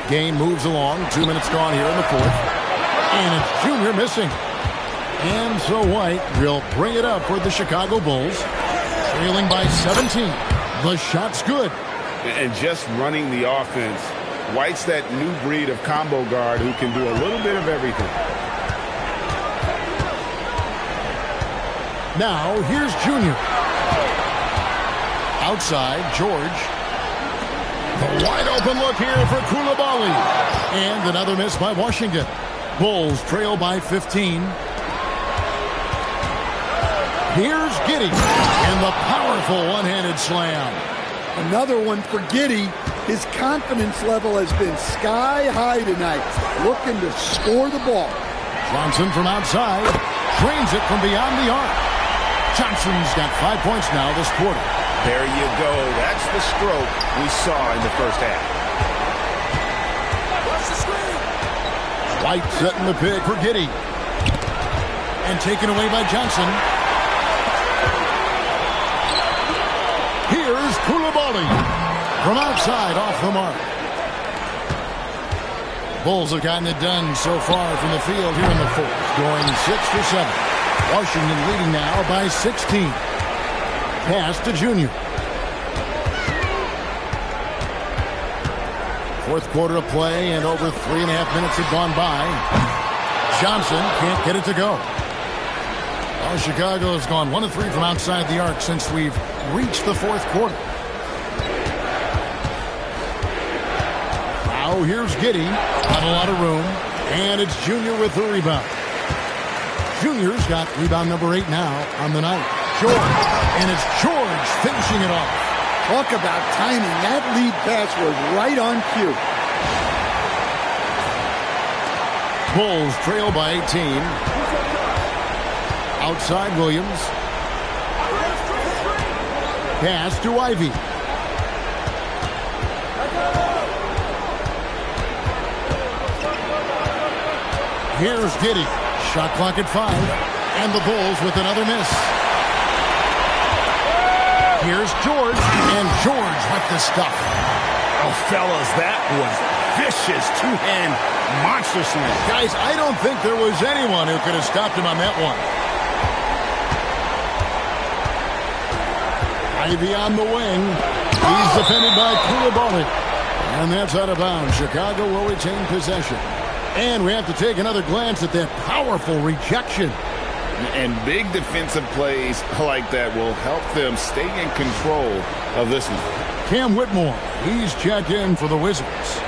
Game moves along. 2 minutes gone here in the fourth. And it's Junior missing. And so White will bring it up for the Chicago Bulls. Trailing by 17. The shot's good. And just running the offense White's that new breed of combo guard who can do a little bit of everything. Now, here's Junior. Outside, George. The wide open look here for Coulibaly. And another miss by Washington. Bulls trail by 15. Here's Giddey. And the powerful one-handed slam. Another one for Giddey. His confidence level has been sky high tonight. Looking to score the ball. Johnson from outside. Drains it from beyond the arc. Johnson's got 5 points now this quarter. There you go. That's the stroke we saw in the first half. White setting the pick for Giddey. And taken away by Johnson. Here's Coulibaly. From outside, off the mark. Bulls have gotten it done so far from the field here in the fourth. Going 6 for 7. Washington leading now by 16. Pass to Junior. Fourth quarter of play, and over 3.5 minutes have gone by. Johnson can't get it to go. Well, Chicago has gone 1 of 3 from outside the arc since we've reached the fourth quarter. Now here's Giddey. Not a lot of room. And it's Junior with the rebound. Junior's got rebound number 8 now on the night. George. And it's George finishing it off. Talk about timing. That lead pass was right on cue. Bulls trail by 18. Outside Williams. Pass to Ivy. Here's Giddey. Shot clock at 5. And the Bulls with another miss. Here's George. And George with the stuff. Oh, fellas, that was vicious two-hand monster slam. Guys, I don't think there was anyone who could have stopped him on that one. Ivy on the wing. He's defended by Coulibaly. And that's out of bounds. Chicago will retain possession. And we have to take another glance at that powerful rejection. And big defensive plays like that will help them stay in control of this one. Cam Whitmore, he's checked in for the Wizards.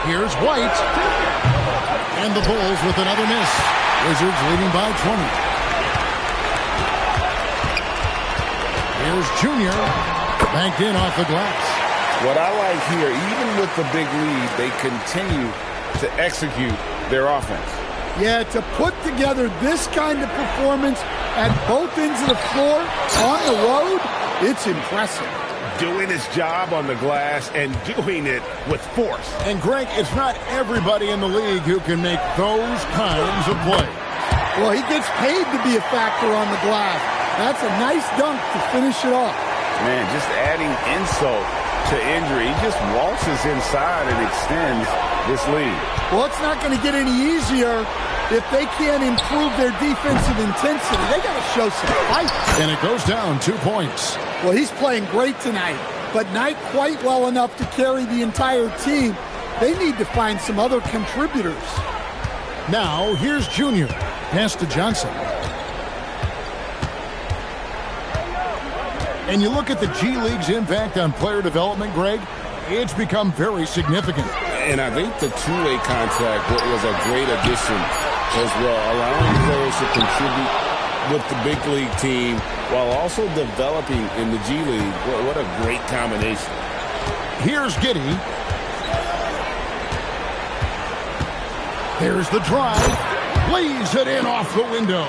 Here's White. And the Bulls with another miss. Wizards leading by 20. Here's Junior. Banked in off the glass. What I like here, even with the big lead, they continue to execute their offense. Yeah, to put together this kind of performance at both ends of the floor on the road, it's impressive. Doing his job on the glass and doing it with force. And Greg, it's not everybody in the league who can make those kinds of plays. Well, he gets paid to be a factor on the glass. That's a nice dunk to finish it off. Man, just adding insult to injury. He just waltzes inside and extends this lead. Well, it's not going to get any easier if they can't improve their defensive intensity. They got to show some fight. And it goes down 2 points. Well, he's playing great tonight, but not quite well enough to carry the entire team. They need to find some other contributors. Now, here's Junior. Pass to Johnson. And you look at the G League's impact on player development, Greg, it's become very significant. And I think the two-way contract was a great addition as well, allowing players to contribute with the big league team while also developing in the G League. What a great combination. Here's Giddey. There's the drive. Lays it in off the window.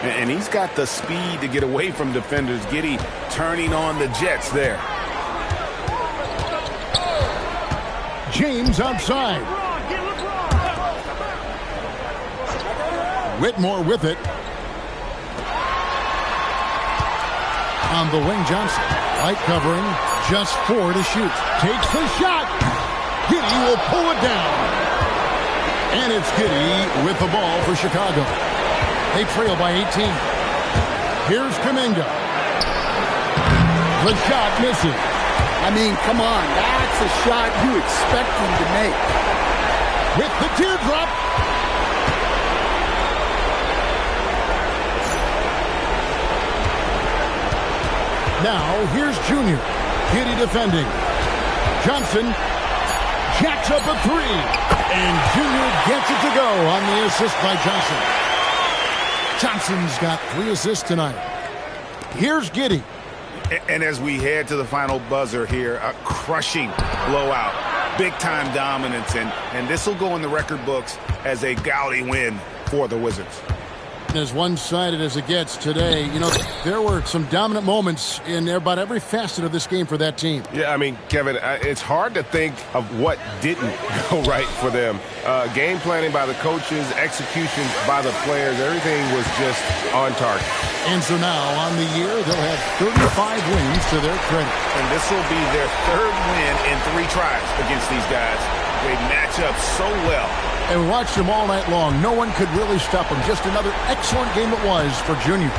And he's got the speed to get away from defenders. Giddey turning on the Jets there. James outside. Whitmore with it. On the wing, Johnson. White covering. Just 4 to shoot. Takes the shot. Giddey will pull it down. And it's Giddey with the ball for Chicago. They trail by 18. Here's Kuminga. The shot misses. I mean, come on. That's a shot you expect him to make. With the teardrop. Now, here's Junior. Giddey defending. Johnson jacks up a three. And Junior gets it to go on the assist by Johnson. Johnson's got 3 assists tonight. Here's Giddey. And as we head to the final buzzer here, a crushing blowout. Big-time dominance. And this will go in the record books as a gaudy win for the Wizards. As one-sided as it gets today, you know, there were some dominant moments in about every facet of this game for that team. Yeah, I mean, Kevin, it's hard to think of what didn't go right for them. Game planning by the coaches, execution by the players, everything was just on target. And so now, on the year, they'll have 35 wins to their credit. And this will be their 3rd win in 3 tries against these guys. They match up so well. And we watched them all night long. No one could really stop them. Just another excellent game it was for Junior.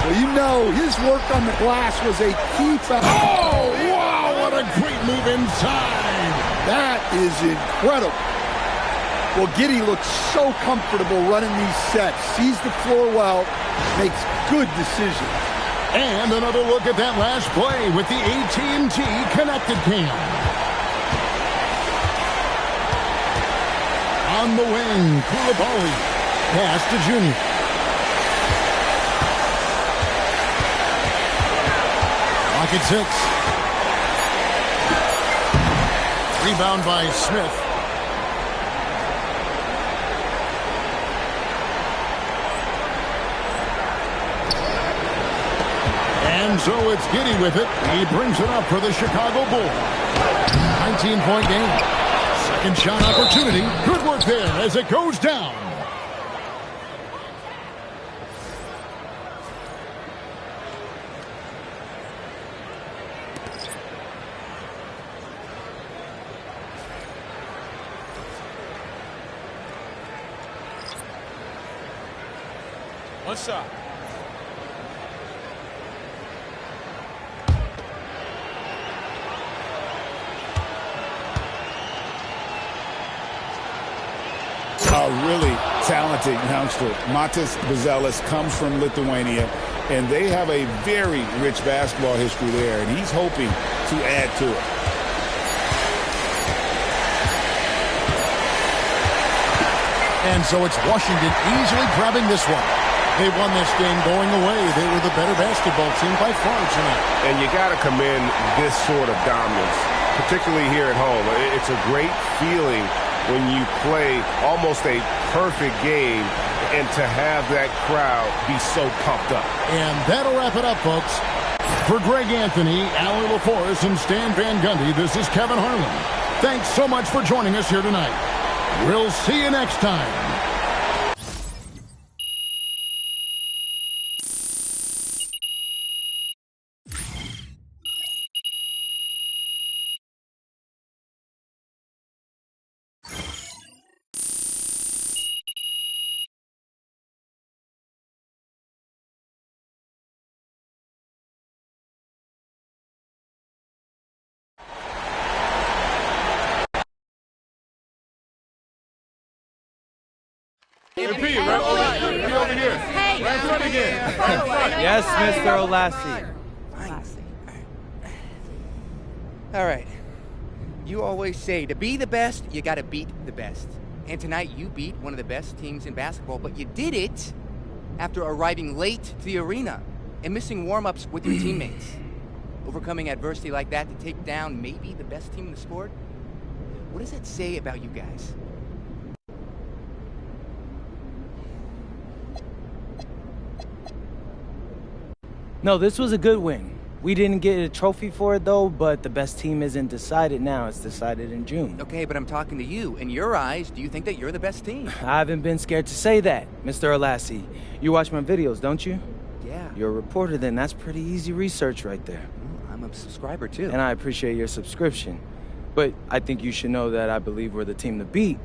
Well, you know, his work on the glass was a key factor. Oh, wow, what a great move inside. That is incredible. Well, Giddey looks so comfortable running these sets. Sees the floor well, makes good decisions. And another look at that last play with the AT&T connected cam. On the wing, Koulibaly. Pass to Junior. Clock at 6. Rebound by Smith. And so it's Giddey with it. He brings it up for the Chicago Bulls. 19-point game. Second shot opportunity. Good work there as it goes down. One shot. A really talented youngster. Matas Buzelis comes from Lithuania, and they have a very rich basketball history there, and he's hoping to add to it. And so it's Washington easily grabbing this one. They won this game going away. They were the better basketball team by far tonight. And you got to commend this sort of dominance, particularly here at home. It's a great feeling when you play almost a perfect game and to have that crowd be so pumped up. And that'll wrap it up, folks. For Greg Anthony, Allie LaForce, and Stan Van Gundy, this is Kevin Harlan. Thanks so much for joining us here tonight. We'll see you next time. Repeat, right over here. Hey. Right in front again. Yes, Mr. Olassie. All right. You always say to be the best, you got to beat the best. And tonight you beat one of the best teams in basketball, but you did it after arriving late to the arena and missing warm-ups with your teammates. Overcoming adversity like that to take down maybe the best team in the sport? What does that say about you guys? No, this was a good win. We didn't get a trophy for it, though, but the best team isn't decided now. It's decided in June. Okay, but I'm talking to you. In your eyes, do you think that you're the best team? I haven't been scared to say that, Mr. Olassie. You watch my videos, don't you? Yeah. You're a reporter, then. That's pretty easy research right there. Well, I'm a subscriber, too. And I appreciate your subscription. But I think you should know that I believe we're the team to beat.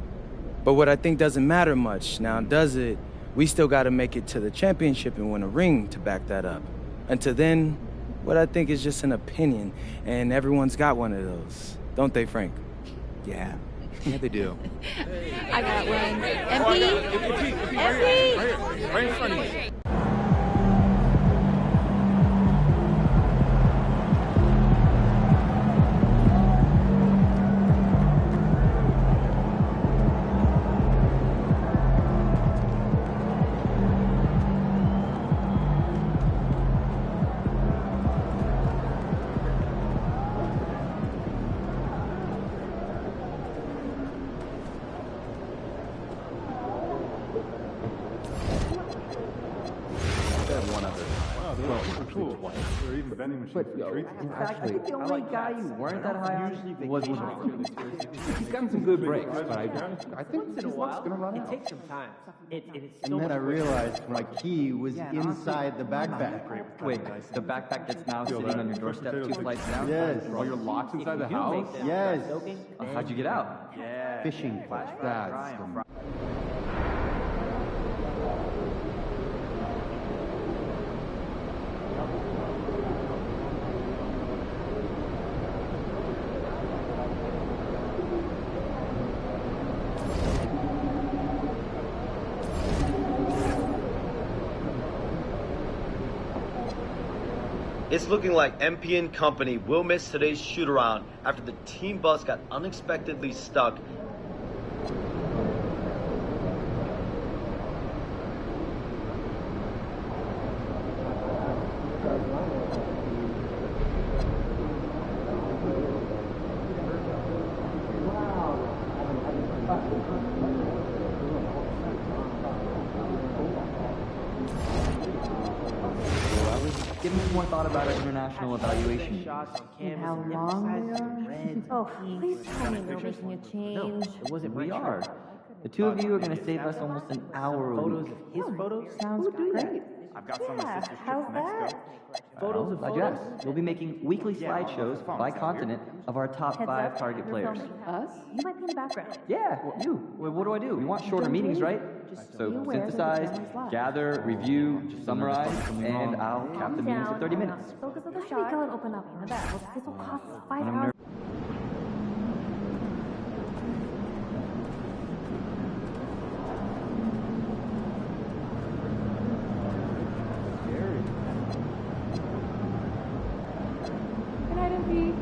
But what I think doesn't matter much. Now, does it? We still got to make it to the championship and win a ring to back that up. Until then, what I think is just an opinion, and everyone's got one of those. Don't they, Frank? Yeah. Yeah, they do. I got one. MP? MP? Right in front of you. In fact, I think the only guy you weren't that high on was LeBron. He's gotten some good breaks, but I think his luck's gonna run out. It takes some time. And then I realized my key was inside the backpack. Wait, the backpack that's now sitting on your doorstep 2 flights down? Yes. All your locks inside the house? Yes. How'd you get out? Fishing. That's the... It's looking like MP and company will miss today's shoot-around after the team bus got unexpectedly stuck. Give me some more thought about our international evaluation. And how long they are? Oh, please tell me they're making a change. It wasn't. We are. The two of you are going to save us almost an hour a week. His photos? Sounds great. I've got some of Yeah, his sister's how's trip to Mexico. that? Photos of Jess. We'll be making weekly slideshows by continent of our top 5 target players. Us? You might be in the background. Yeah, you. What do? We want shorter meetings, right? So synthesize, gather, review, summarize, and I'll cap the meetings at 30 minutes. Focus on the shot. Go and open up in the back. This will cost 5 hours. Good night, MP.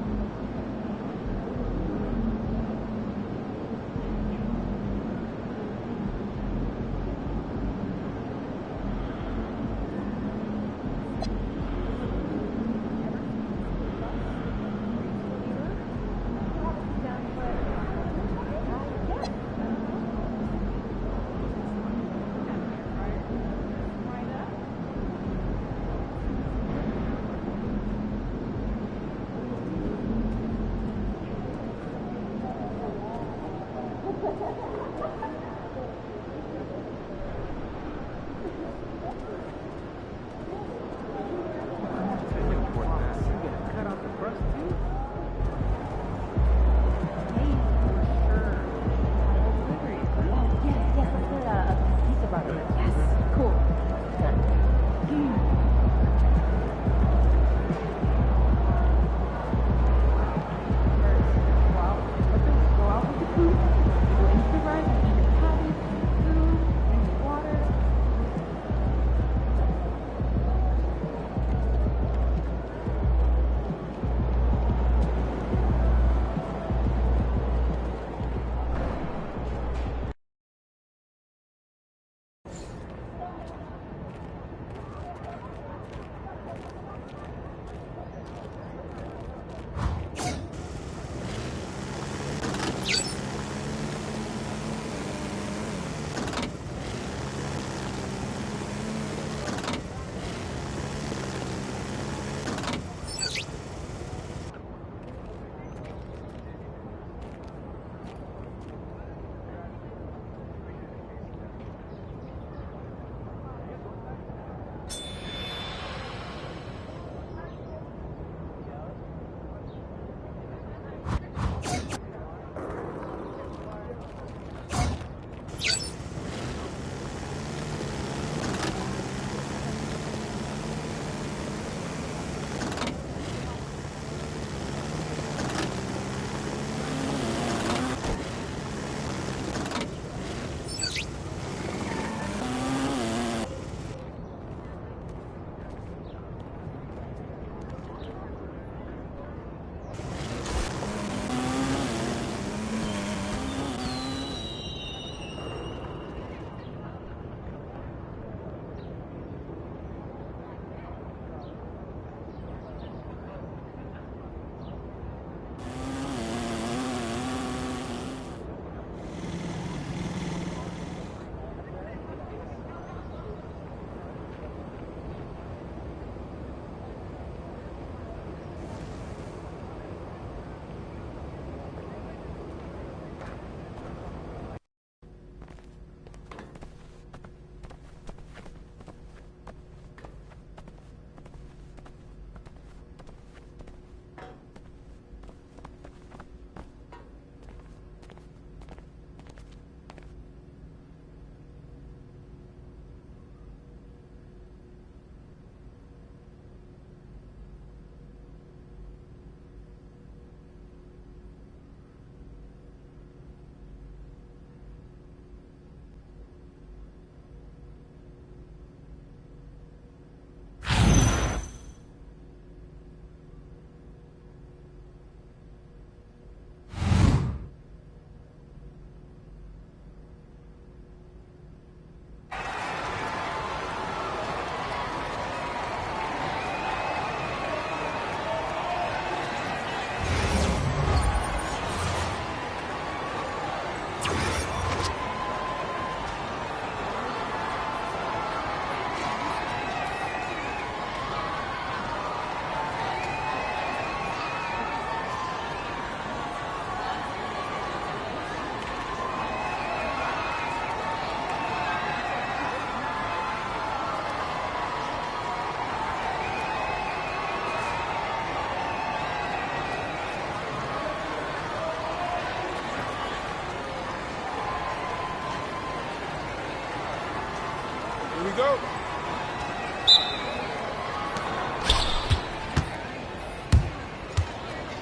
we go.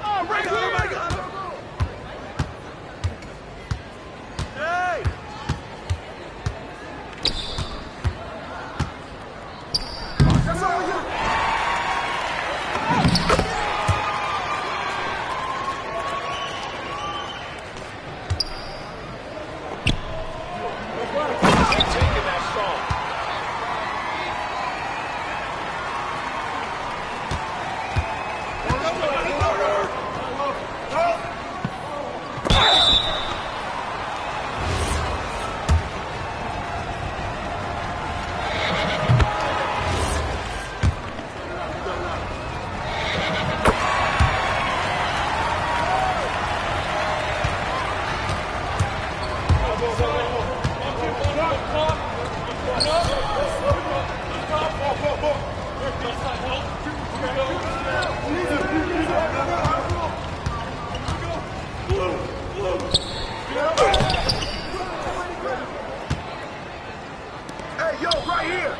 Oh, right here! Oh, my God! Hey! That's all you. Taking that strong. Hey, yo, right here!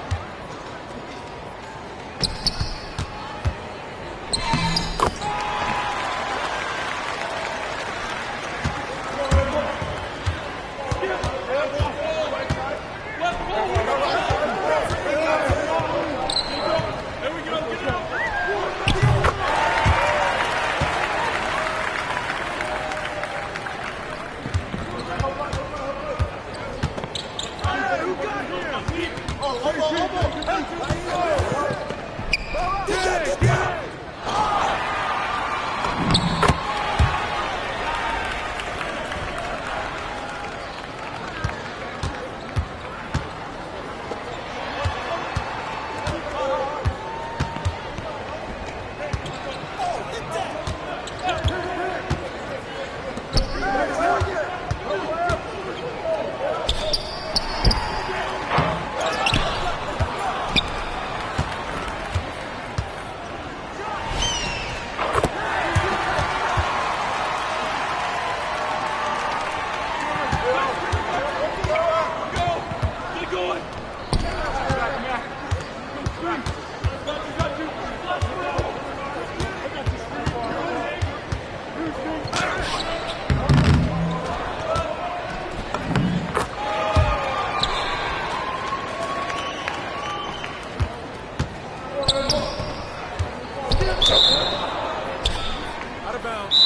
Out of bounds.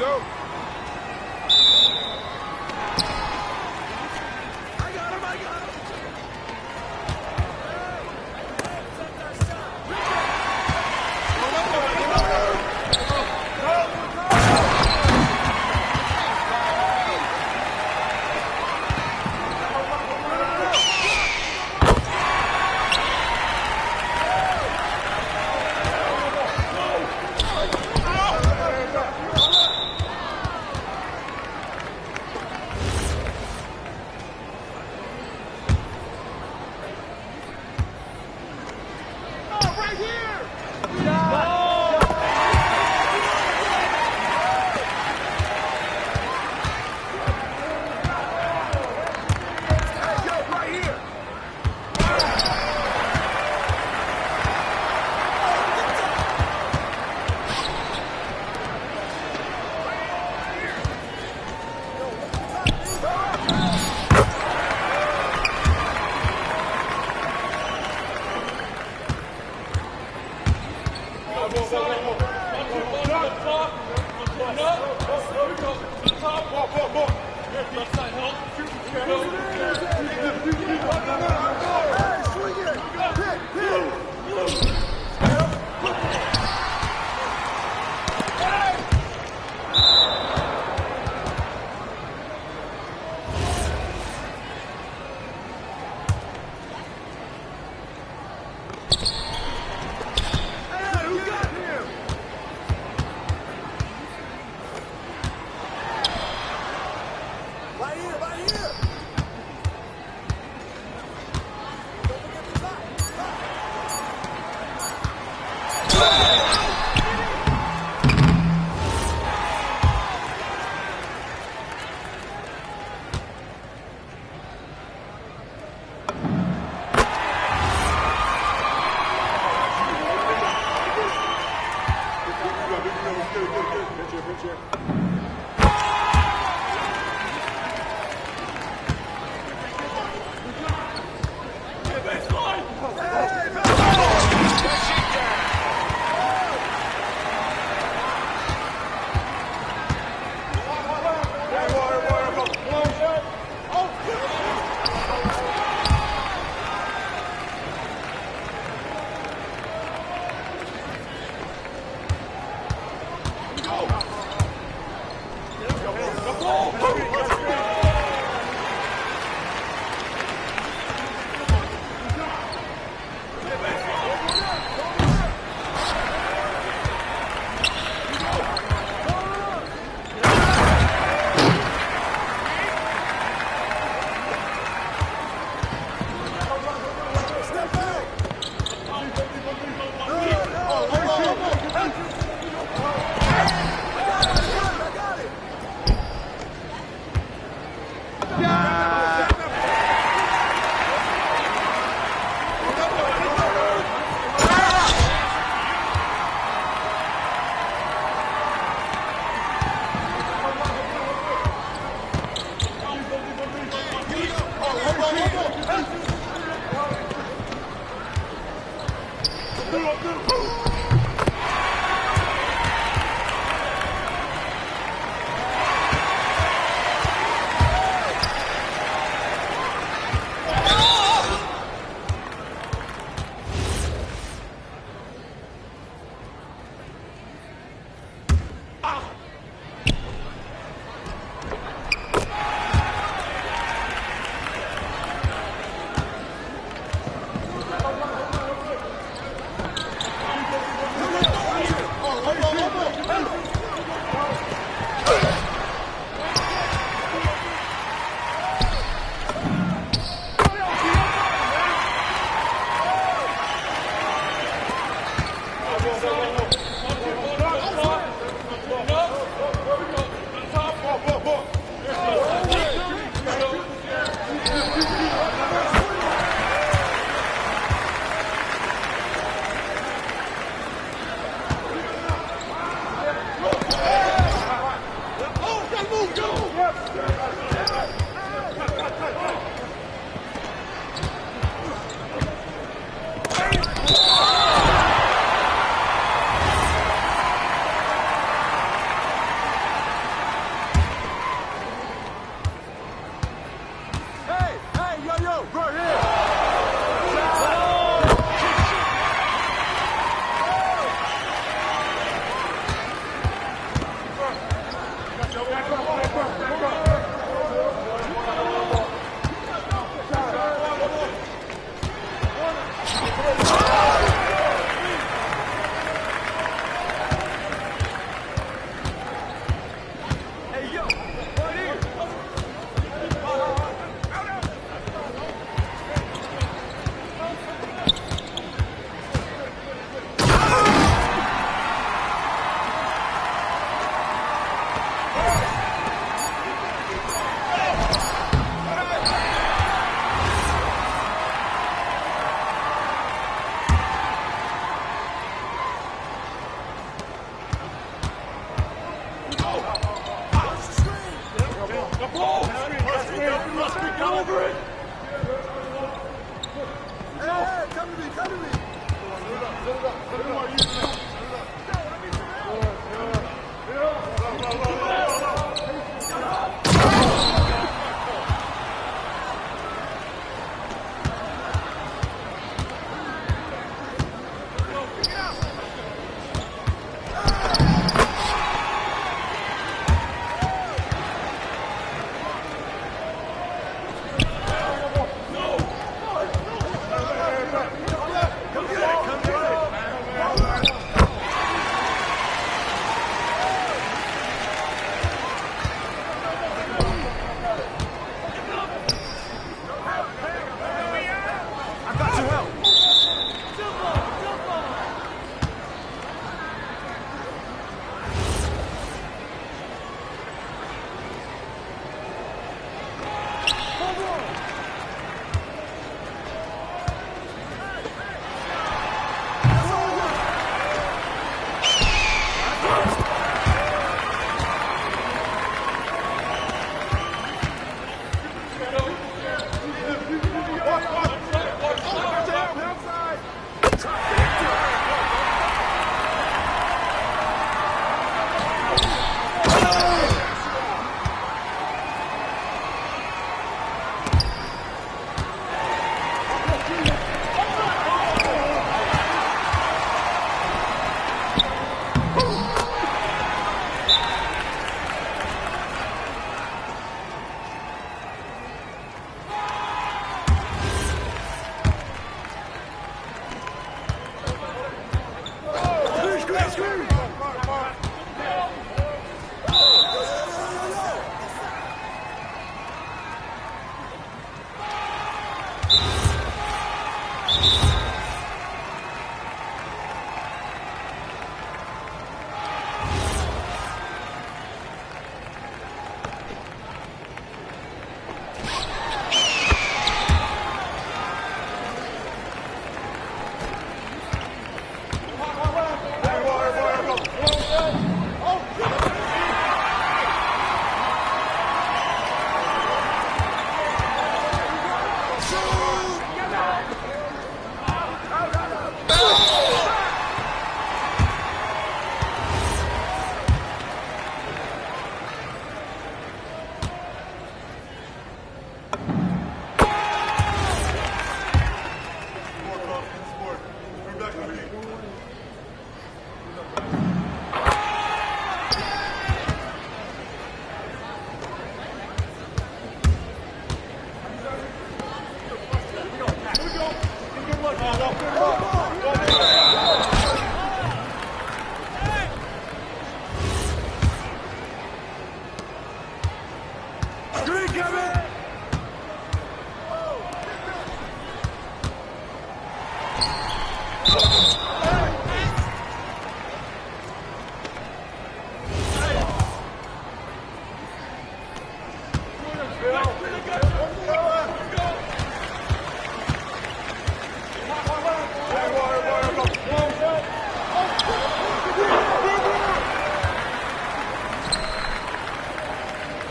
go.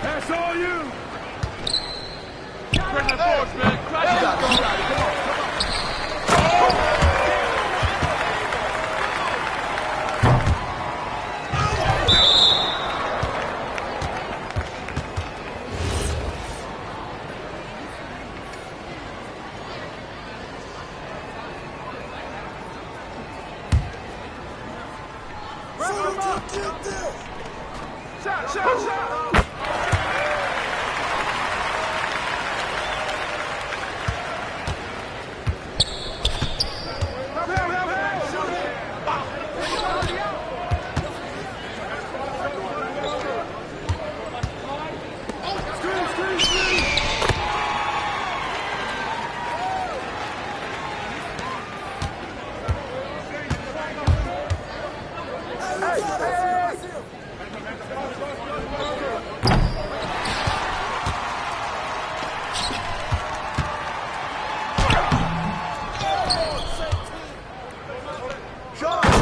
That's all you. Bring the force, man. Crash it. Come on. Shot.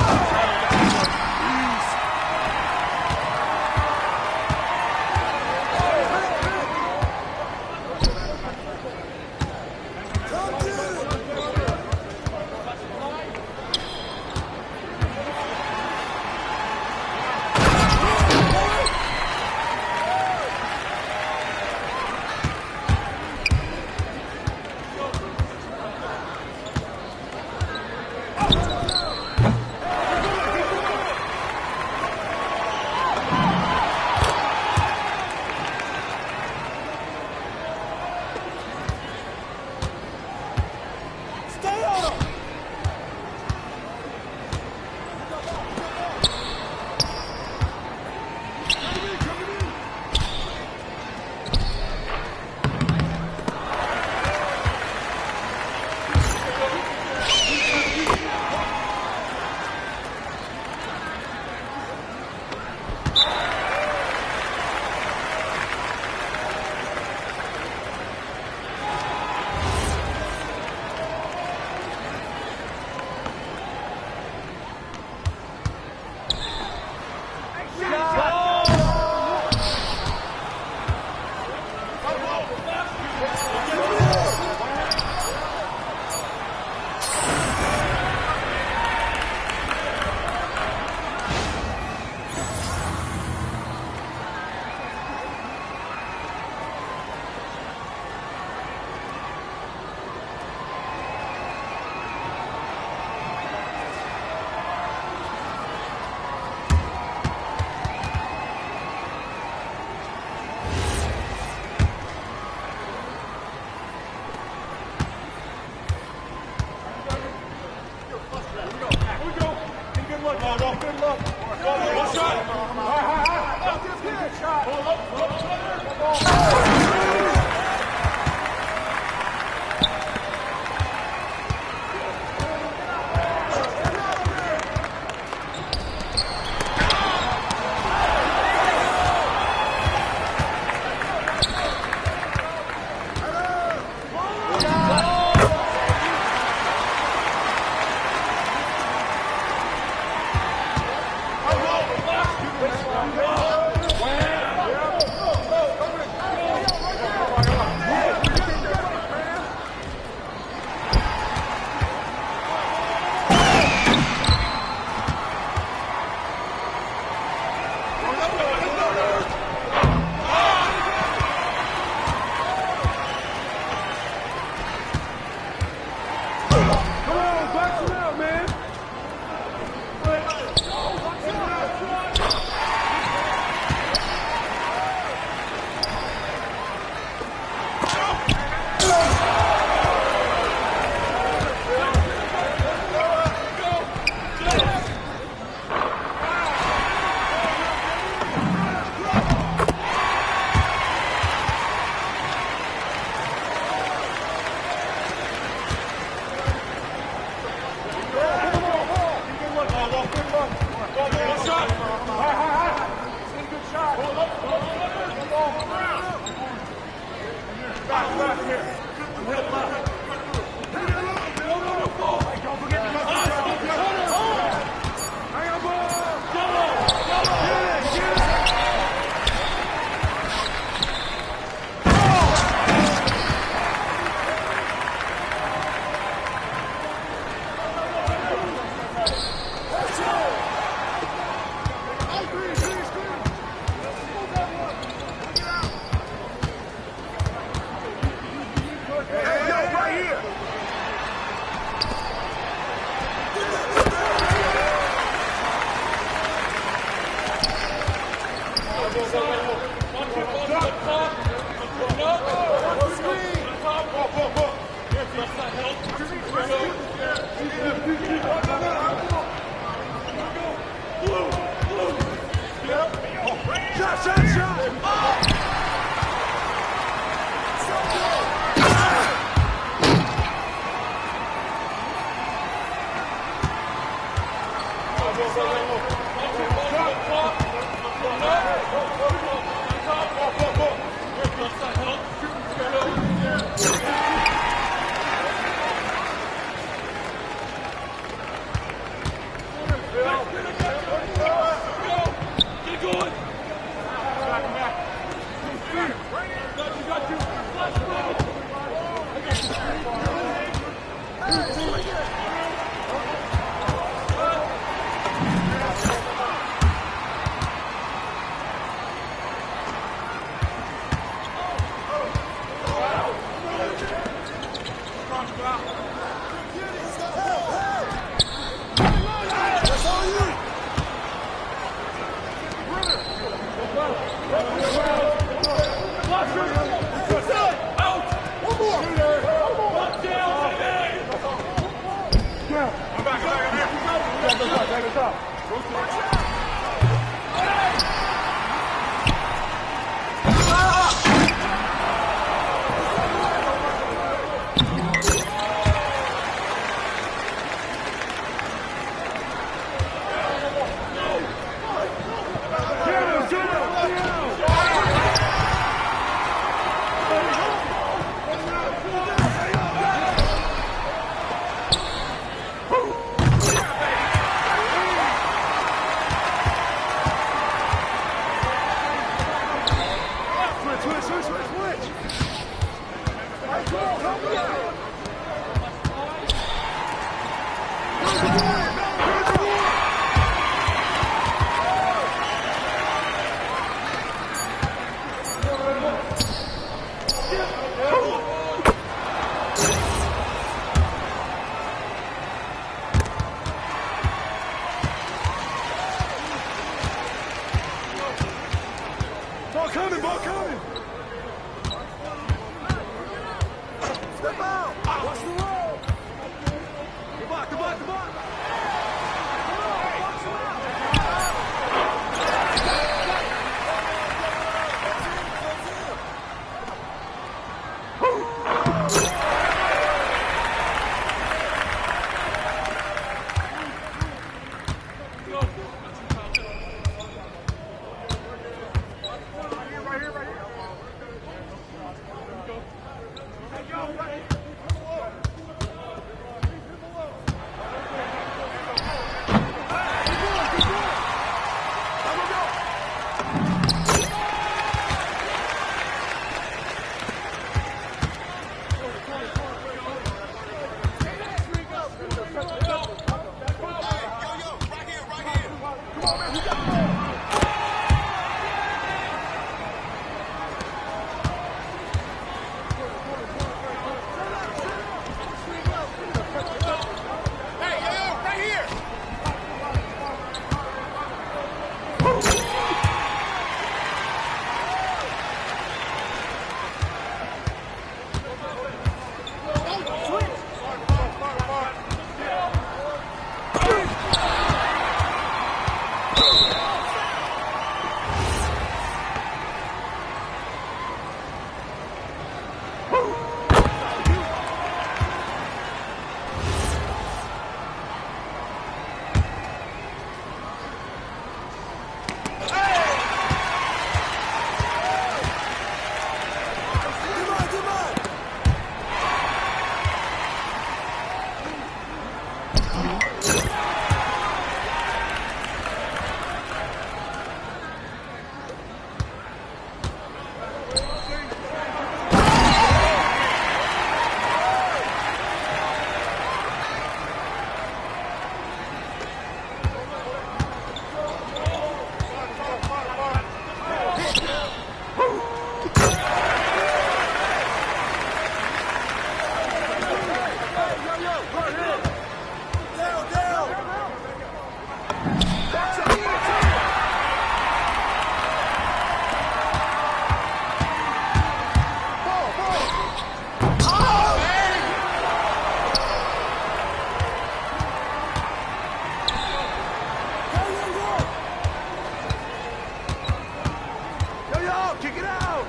out, kick it out.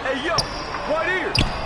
Hey, yo, right here.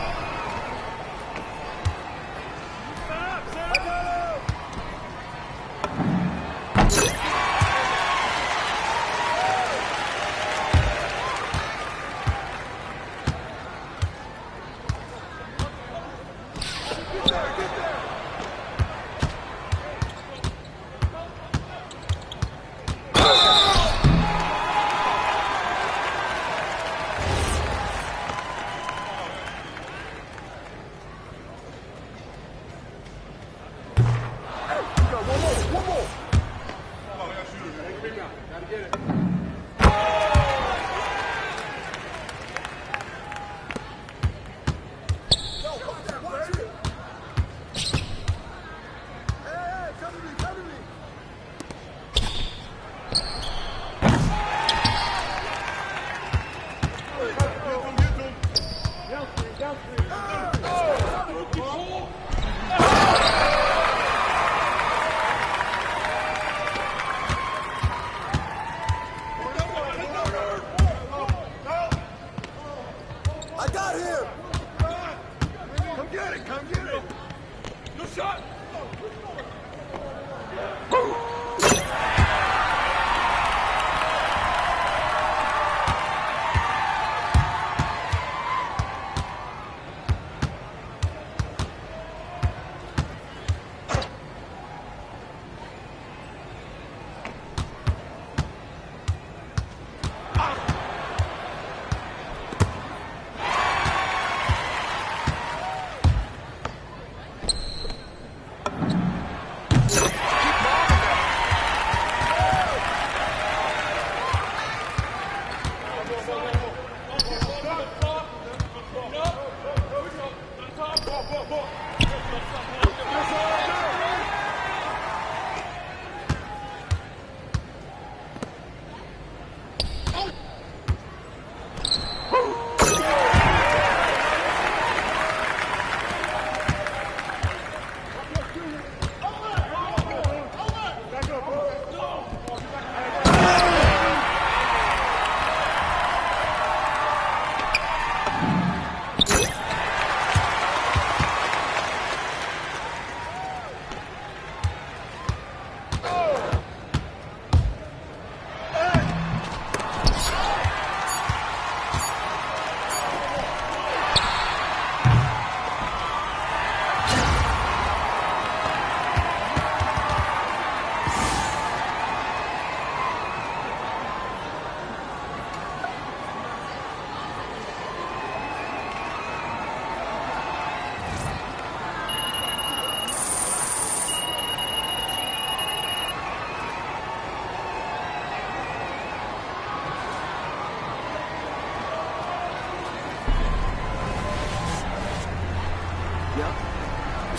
Set up.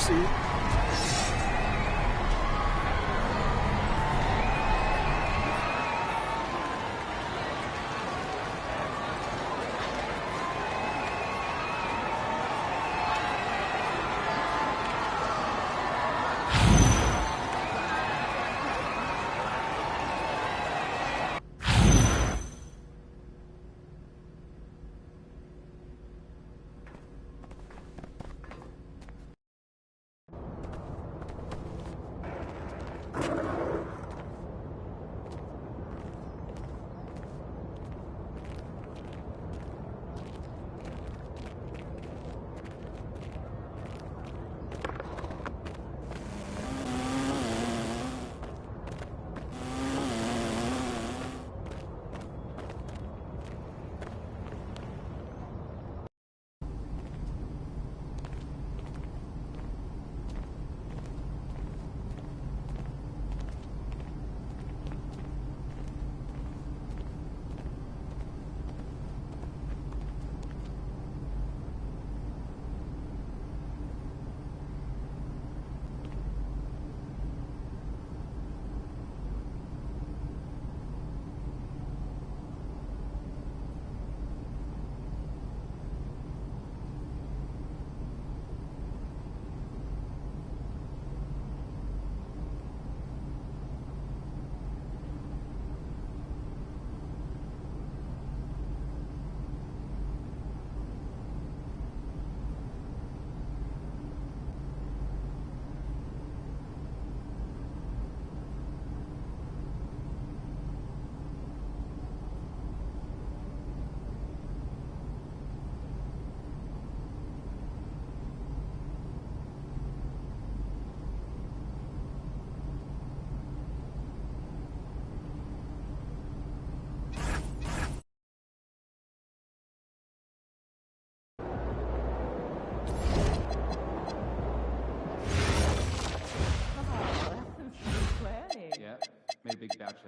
see it.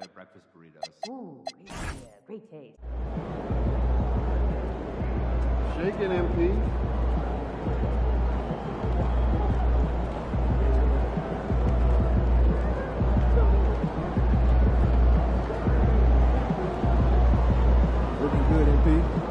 their breakfast burritos. Ooh, great taste. Shake it, MP. Looking good, MP.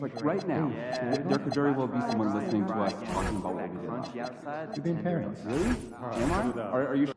Like right now, there could very well be someone listening to us talking about what we did last night. You're being parents. Really? Am I? Are you?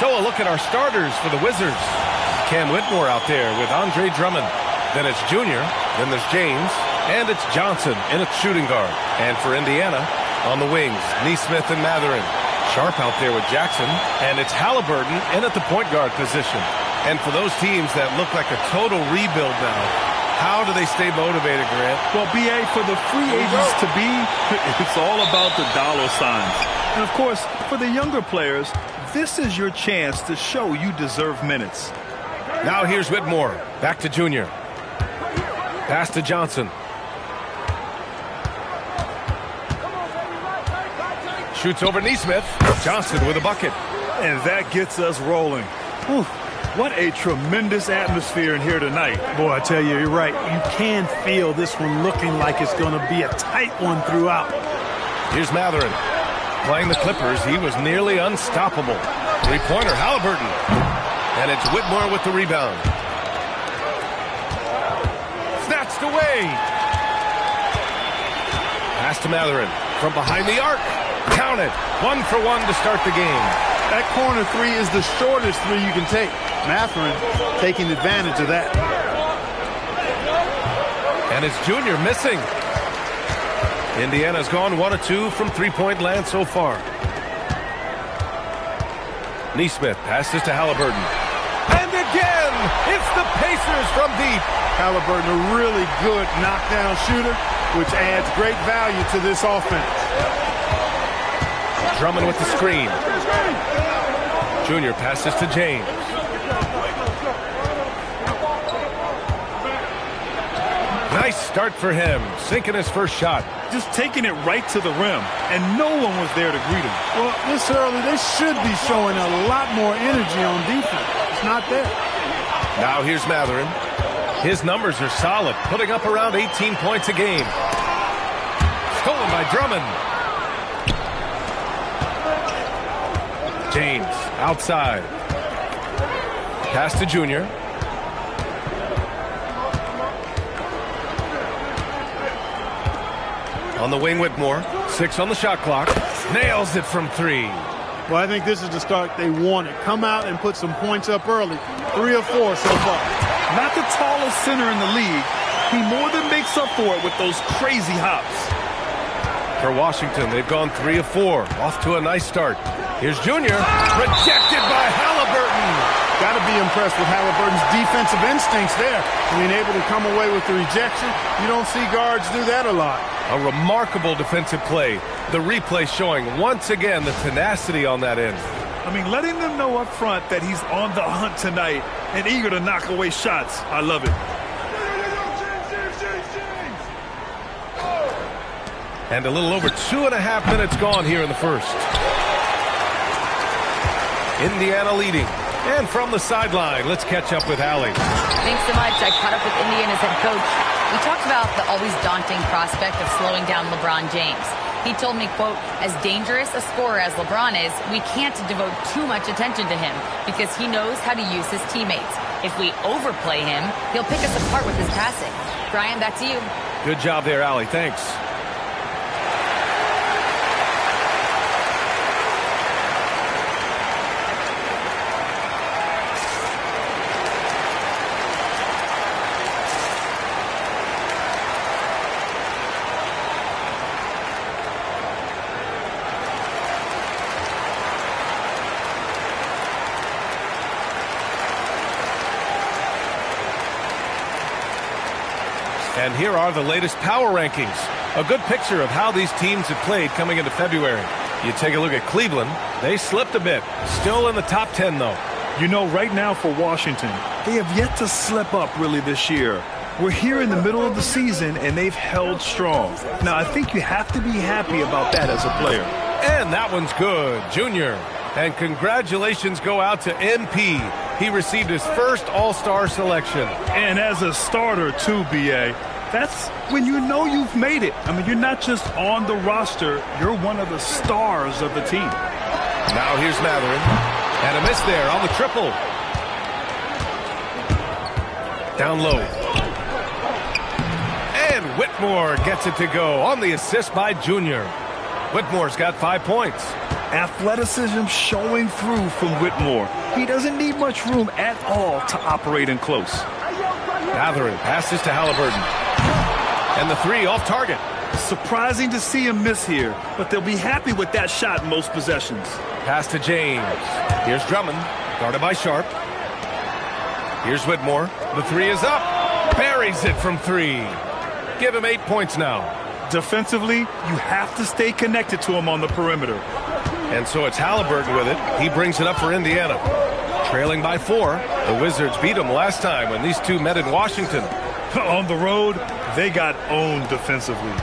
So a look at our starters for the Wizards. Cam Whitmore out there with Andre Drummond. Then it's Junior, then there's James, and it's Johnson in at shooting guard. And for Indiana, on the wings, Neesmith and Matherin. Sharp out there with Jackson, and it's Halliburton in at the point guard position. And for those teams that look like a total rebuild now, how do they stay motivated, Grant? Well, B.A., for the free agents to be, it's all about the dollar signs. And, of course, for the younger players, this is your chance to show you deserve minutes. Now here's Whitmore. Back to Junior. Pass to Johnson. Shoots over Neesmith. Johnson with a bucket. And that gets us rolling. Whew. What a tremendous atmosphere in here tonight. Boy, I tell you, you're right. You can feel this one looking like it's going to be a tight one throughout. Here's Matherin. Playing the Clippers, he was nearly unstoppable. Three-pointer, Halliburton. And it's Whitmore with the rebound. Snatched away. Pass to Matherin. From behind the arc. Count it. 1 for 1 to start the game. That corner three is the shortest three you can take. Matherin taking advantage of that. And it's Junior missing. Indiana's gone 1 of 2 from three-point land so far. Neesmith passes to Halliburton. And again, it's the Pacers from deep. Halliburton, a really good knockdown shooter, which adds great value to this offense. Drummond with the screen. Junior passes to James. Nice start for him, sinking his first shot. Just taking it right to the rim, and no one was there to greet him. Well, this early, they should be showing a lot more energy on defense. It's not there. Now here's Matherin. His numbers are solid, putting up around 18 points a game. Stolen by Drummond. James outside. Pass to Junior. On the wing, Whitmore. 6 on the shot clock. Nails it from 3. Well, I think this is the start they wanted. Come out and put some points up early. 3 or 4 so far. Not the tallest center in the league. He more than makes up for it with those crazy hops. For Washington, they've gone 3 of 4. Off to a nice start. Here's Junior. Rejected by Halliburton. Got to be impressed with Halliburton's defensive instincts there. Being able to come away with the rejection. You don't see guards do that a lot. A remarkable defensive play. The replay showing once again the tenacity on that end. I mean, letting them know up front that he's on the hunt tonight and eager to knock away shots. I love it. And a little over 2.5 minutes gone here in the first. Indiana leading. And from the sideline, let's catch up with Allie. Thanks so much. I caught up with Indiana's head coach. We talked about the always daunting prospect of slowing down LeBron James. He told me, quote, as dangerous a scorer as LeBron is, we can't devote too much attention to him because he knows how to use his teammates. If we overplay him, he'll pick us apart with his passing. Brian, back to you. Good job there, Allie. Thanks. And here are the latest power rankings. A good picture of how these teams have played coming into February. You take a look at Cleveland. They slipped a bit. Still in the top 10, though. You know, right now for Washington, they have yet to slip up really this year. We're here in the middle of the season, and they've held strong. Now, I think you have to be happy about that as a player. And that one's good. Junior. And congratulations go out to MP. He received his first All-Star selection. And as a starter, too, B.A., that's when you know you've made it. I mean, you're not just on the roster. You're one of the stars of the team. Now here's Matherin. And a miss there on the triple. Down low. And Whitmore gets it to go on the assist by Junior. Whitmore's got 5 points. Athleticism showing through from Whitmore. He doesn't need much room at all to operate in close. Matherin passes to Halliburton. And the 3 off target. Surprising to see him miss here, but they'll be happy with that shot in most possessions. Pass to James. Here's Drummond, guarded by Sharp. Here's Whitmore. The 3 is up. Buries it from 3. Give him 8 points now. Defensively, you have to stay connected to him on the perimeter. And so it's Halliburton with it. He brings it up for Indiana. Trailing by 4. The Wizards beat them last time when these two met in Washington. On the road, they got owned defensively.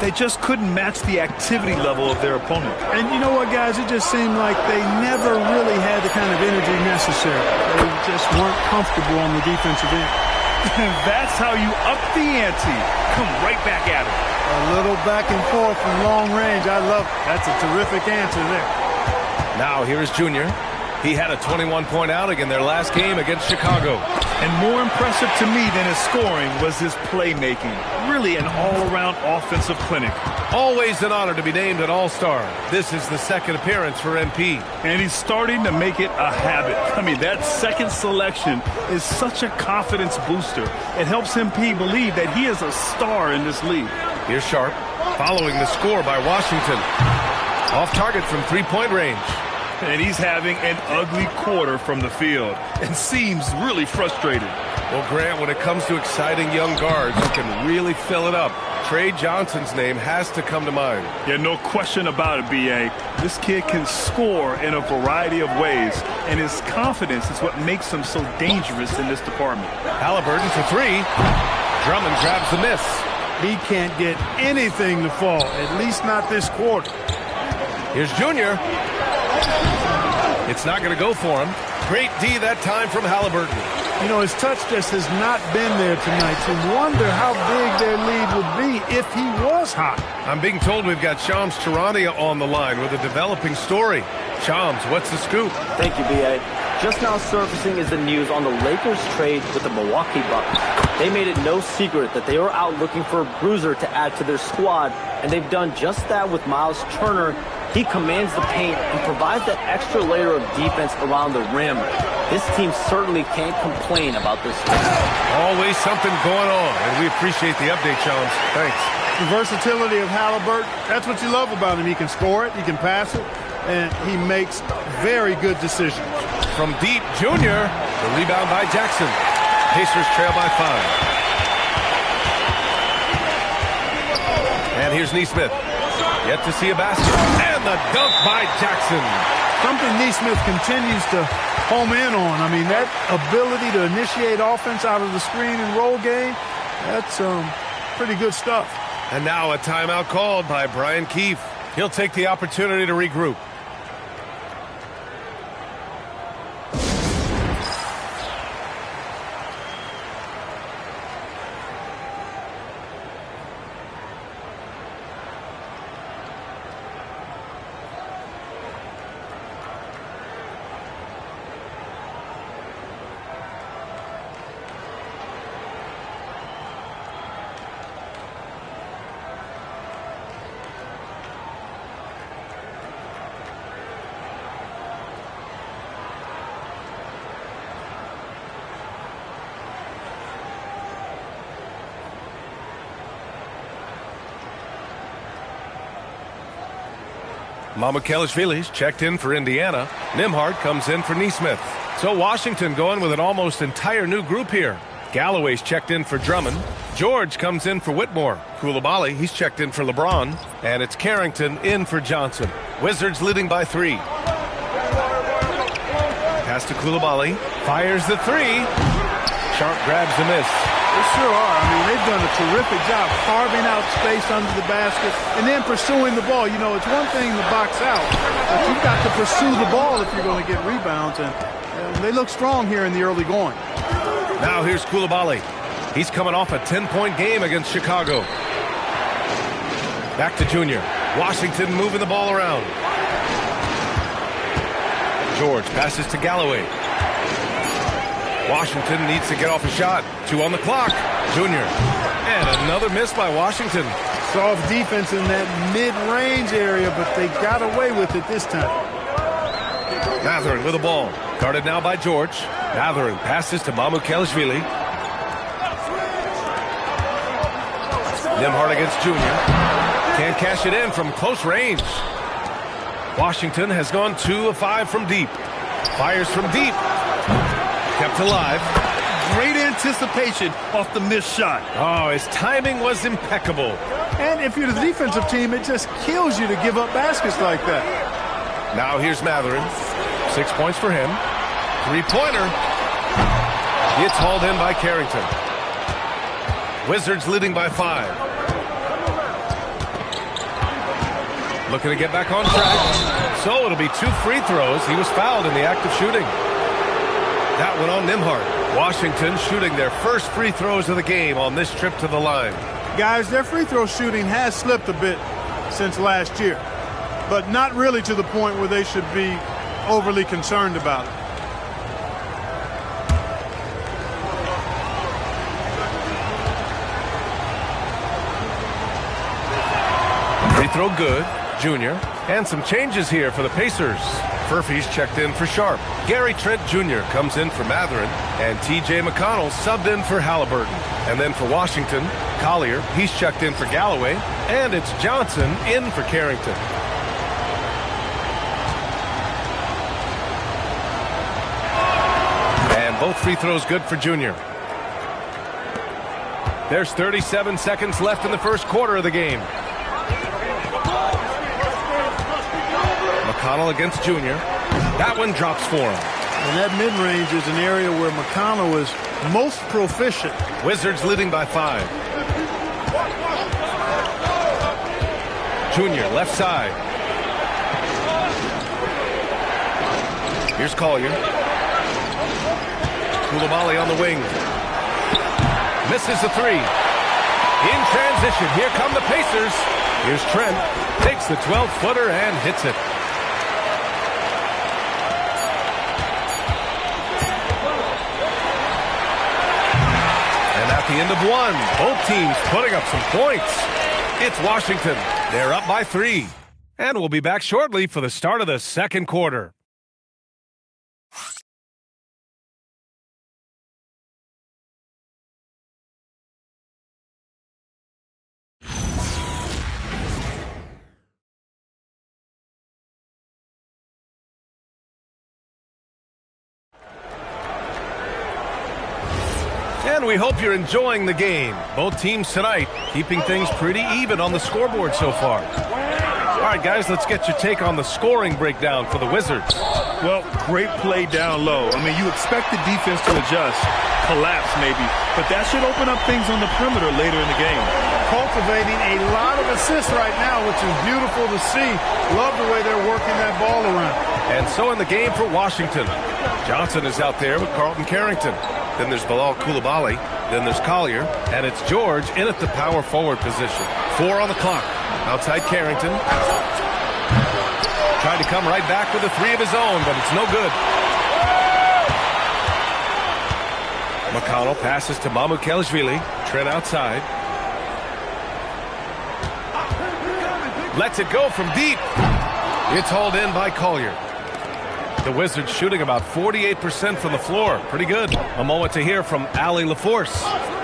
They just couldn't match the activity level of their opponent. And you know what, guys? It just seemed like they never really had the kind of energy necessary. They just weren't comfortable on the defensive end. And that's how you up the ante. Come right back at it. A little back and forth from long range. I love it. That's a terrific answer there. Now here is Junior. He had a 21-point outing in their last game against Chicago. And more impressive to me than his scoring was his playmaking. Really an all-around offensive clinic. Always an honor to be named an All-Star. This is the second appearance for MP. And he's starting to make it a habit. I mean, that second selection is such a confidence booster. It helps MP believe that he is a star in this league. Here's Sharp, following the score by Washington. Off target from three-point range. And he's having an ugly quarter from the field and seems really frustrated. Well, Grant, when it comes to exciting young guards who can really fill it up, Trey Johnson's name has to come to mind. Yeah, no question about it, B.A. This kid can score in a variety of ways, and his confidence is what makes him so dangerous in this department. Halliburton for 3. Drummond grabs the miss. He can't get anything to fall, at least not this quarter. Here's Junior. It's not going to go for him. Great D that time from Halliburton. You know, his touch just has not been there tonight. You wonder how big their lead would be if he was hot. I'm being told we've got Shams Charania on the line with a developing story. Shams, what's the scoop? Thank you, B.A. Just now surfacing is the news on the Lakers trade with the Milwaukee Bucks. They made it no secret that they were out looking for a bruiser to add to their squad, and they've done just that with Miles Turner. He commands the paint and provides that extra layer of defense around the rim. This team certainly can't complain about this team. Always something going on, and we appreciate the update, Shams. Thanks. The versatility of Halliburton, that's what you love about him. He can score it, he can pass it, and he makes very good decisions. From deep, Junior. The rebound by Jackson. Pacers trail by 5. And here's Neesmith. Yet to see a basket. And the dunk by Jackson. Something Neesmith continues to home in on. I mean, that ability to initiate offense out of the screen and roll game, that's pretty good stuff. And now a timeout called by Brian Keefe. He'll take the opportunity to regroup. Mamukelashvili's checked in for Indiana. Nimhart comes in for Neesmith. So Washington going with an almost entire new group here. Galloway's checked in for Drummond. George comes in for Whitmore. Koulibaly, he's checked in for LeBron. And it's Carrington in for Johnson. Wizards leading by 3. Pass to Koulibaly. Fires the 3. Sharp grabs the miss. They sure are. I mean, they've done a terrific job carving out space under the basket and then pursuing the ball. You know, it's one thing to box out, but you've got to pursue the ball if you're going to get rebounds, and they look strong here in the early going. Now here's Koulibaly. He's coming off a 10-point game against Chicago. Back to Junior. Washington moving the ball around. George passes to Galloway. Washington needs to get off a shot. 2 on the clock. Junior. And another miss by Washington. Soft defense in that mid-range area, but they got away with it this time. Mathurin with the ball. Guarded now by George. Mathurin passes to Mamukelashvili. Nimhart against Junior. Can't cash it in from close range. Washington has gone 2 of 5 from deep. Fires from deep. Kept alive. Great anticipation off the missed shot. Oh, his timing was impeccable. And if you're the defensive team, it just kills you to give up baskets like that. Now here's Mathurin. 6 points for him. 3-pointer. It's hauled in by Carrington. Wizards leading by 5. Looking to get back on track. So it'll be 2 free throws. He was fouled in the act of shooting. That one on Nimhart. Washington shooting their first free throws of the game on this trip to the line. Guys, their free throw shooting has slipped a bit since last year, but not really to the point where they should be overly concerned about it. Free throw good. Junior. And some changes here for the Pacers. Furphy's checked in for Sharp. Gary Trent Jr. comes in for Mathurin. And T.J. McConnell subbed in for Halliburton. And then for Washington, Collier, he's checked in for Galloway. And it's Johnson in for Carrington. And both free throws good for Junior. There's 37 seconds left in the first quarter of the game. McConnell against Junior. That one drops for him. And that mid-range is an area where McConnell is most proficient. Wizards leading by 5. Junior, left side. Here's Collier. Coulibaly on the wing. Misses the 3. In transition, here come the Pacers. Here's Trent. Takes the 12-footer and hits it. And at the end of 1, both teams putting up some points. It's Washington. They're up by 3. And we'll be back shortly for the start of the second quarter. And we hope you're enjoying the game. Both teams tonight keeping things pretty even on the scoreboard so far. All right, guys, let's get your take on the scoring breakdown for the Wizards. Well, great play down low. I mean, you expect the defense to adjust, collapse maybe, but that should open up things on the perimeter later in the game. Cultivating a lot of assists right now, which is beautiful to see. Love the way they're working that ball around. And so in the game for Washington, Johnson is out there with Carlton Carrington. Then there's Bilal Coulibaly. Then there's Collier. And it's George in at the power forward position. 4 on the clock. Outside Carrington. Tried to come right back with a 3 of his own, but it's no good. McConnell passes to Mamukelashvili. Trent outside. Lets it go from deep. It's hauled in by Collier. The Wizards shooting about 48% from the floor. Pretty good. A moment to hear from Allie LaForce.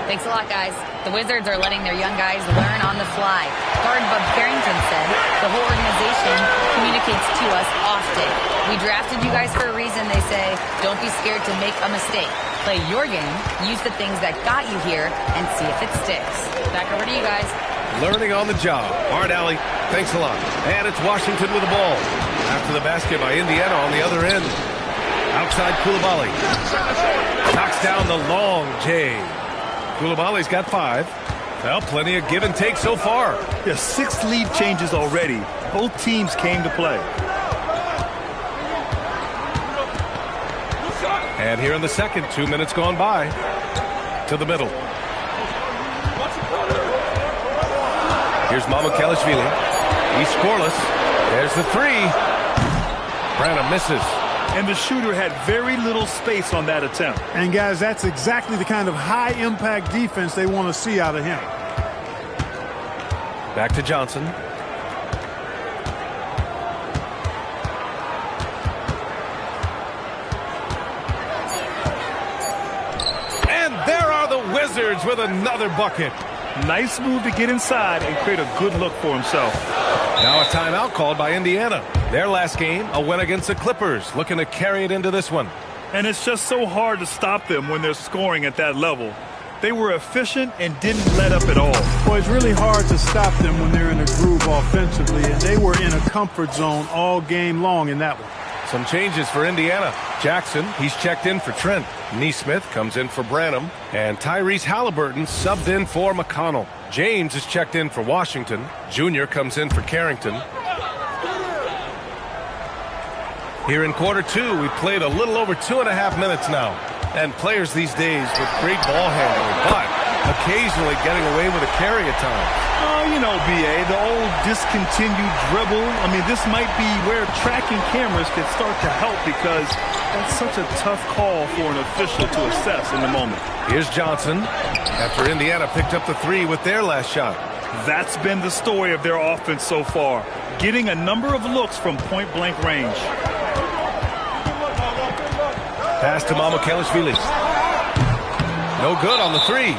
Thanks a lot, guys. The Wizards are letting their young guys learn on the fly. Guard Bub Carrington said the whole organization communicates to us often. We drafted you guys for a reason, they say. Don't be scared to make a mistake. Play your game, use the things that got you here, and see if it sticks. Back over to you guys. Learning on the job. All right, Allie. Thanks a lot. And it's Washington with the ball. After the basket by Indiana on the other end. Outside Coulibaly. Knocks down the long J. Coulibaly's got 5. Well, plenty of give and take so far. Yeah, 6 lead changes already. Both teams came to play. And here in the second, 2 minutes gone by. To the middle. Here's Mamukelashvili. He's scoreless. There's the 3. Branham misses. And the shooter had very little space on that attempt. And, guys, that's exactly the kind of high-impact defense they want to see out of him. Back to Johnson. And there are the Wizards with another bucket. Nice move to get inside and create a good look for himself. Now a timeout called by Indiana. Their last game, a win against the Clippers, looking to carry it into this one. And it's just so hard to stop them when they're scoring at that level. They were efficient and didn't let up at all. Well, it's really hard to stop them when they're in a groove offensively, and they were in a comfort zone all game long in that one. Some changes for Indiana. Jackson, he's checked in for Trent. Neesmith comes in for Branham. And Tyrese Halliburton subbed in for McConnell. James is checked in for Washington. Junior comes in for Carrington. Here in quarter 2, we played a little over 2.5 minutes now. And players these days with great ball handling, but occasionally getting away with a carry at times. Oh, you know, B.A., the old discontinued dribble. I mean, this might be where tracking cameras can start to help because that's such a tough call for an official to assess in the moment. Here's Johnson after Indiana picked up the 3 with their last shot. That's been the story of their offense so far, getting a number of looks from point-blank range. Pass to Mamukelashvili. No good on the 3. You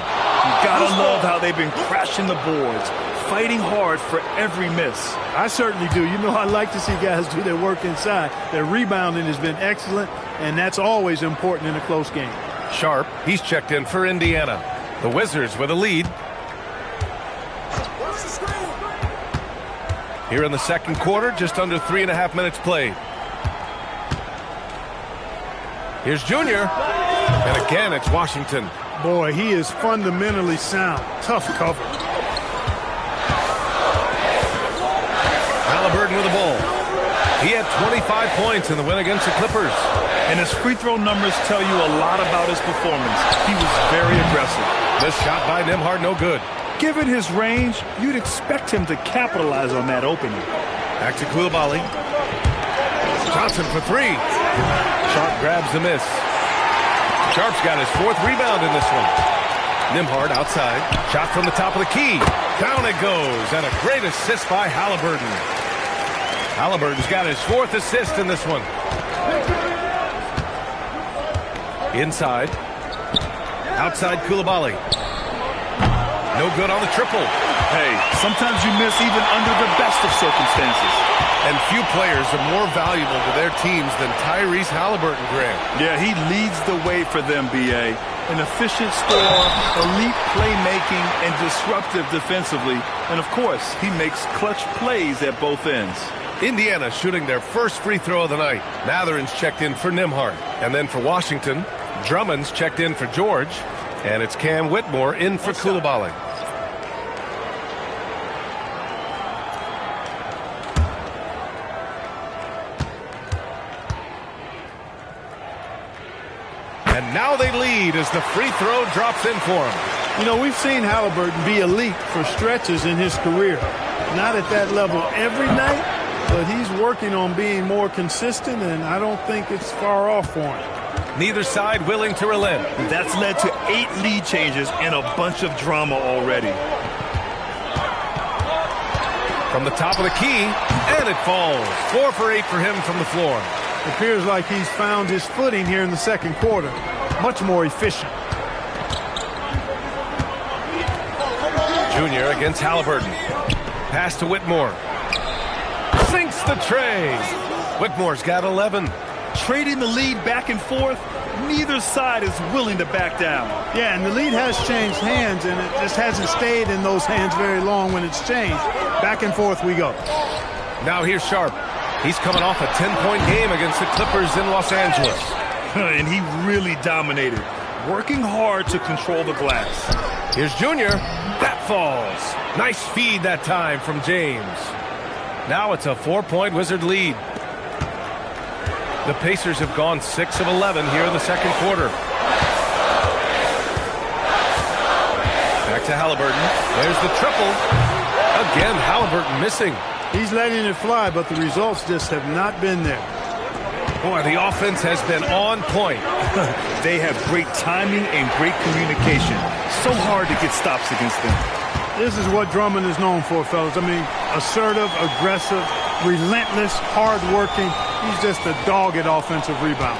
gotta love how they've been crashing the boards, fighting hard for every miss. I certainly do. You know, I like to see guys do their work inside. Their rebounding has been excellent, and that's always important in a close game. Sharp, he's checked in for Indiana. The Wizards with a lead. Here in the second quarter, just under 3.5 minutes played. Here's Junior. And again, it's Washington. Boy, he is fundamentally sound. Tough cover. Halliburton with the ball. He had 25 points in the win against the Clippers. And his free throw numbers tell you a lot about his performance. He was very aggressive. The shot by Nembhard, no good. Given his range, you'd expect him to capitalize on that opening. Back to Coulibaly. Johnson for three. Sharp grabs the miss. Sharp's got his 4th rebound in this one. Nembhard outside. Shot from the top of the key. Down it goes. And a great assist by Halliburton. Halliburton's got his 4th assist in this one. Inside. Outside Coulibaly. No good on the triple. Hey, sometimes you miss even under the best of circumstances. And few players are more valuable to their teams than Tyrese Halliburton, Grant. Yeah, he leads the way for them, B.A. An efficient scorer, elite playmaking, and disruptive defensively. And, of course, he makes clutch plays at both ends. Indiana shooting their first free throw of the night. Mathurin's checked in for Nembhard. And then for Washington, Drummond's checked in for George. And it's Cam Whitmore in for Coulibaly. And now they lead as the free throw drops in for him. You know, we've seen Halliburton be elite for stretches in his career. Not at that level every night, but he's working on being more consistent, and I don't think it's far off for him. Neither side willing to relent. That's led to 8 lead changes and a bunch of drama already. From the top of the key, and it falls. 4 for 8 for him from the floor. It appears like he's found his footing here in the second quarter. Much more efficient. Junior against Halliburton. Pass to Whitmore. Sinks the tray. Whitmore's got 11. Trading the lead back and forth, neither side is willing to back down. Yeah, and the lead has changed hands, and it just hasn't stayed in those hands very long when it's changed. Back and forth we go. Now here's Sharp. He's coming off a 10-point game against the Clippers in Los Angeles. And he really dominated, working hard to control the glass. Here's Junior. That falls. Nice feed that time from James. Now it's a 4-point Wizard lead. The Pacers have gone 6 of 11 here in the second quarter. Back to Halliburton. There's the triple. Again, Halliburton missing. He's letting it fly, but the results just have not been there. Boy, the offense has been on point. They have great timing and great communication. So hard to get stops against them. This is what Drummond is known for, fellas. I mean, assertive, aggressive, relentless, hard-working. He's just a dog at offensive rebound.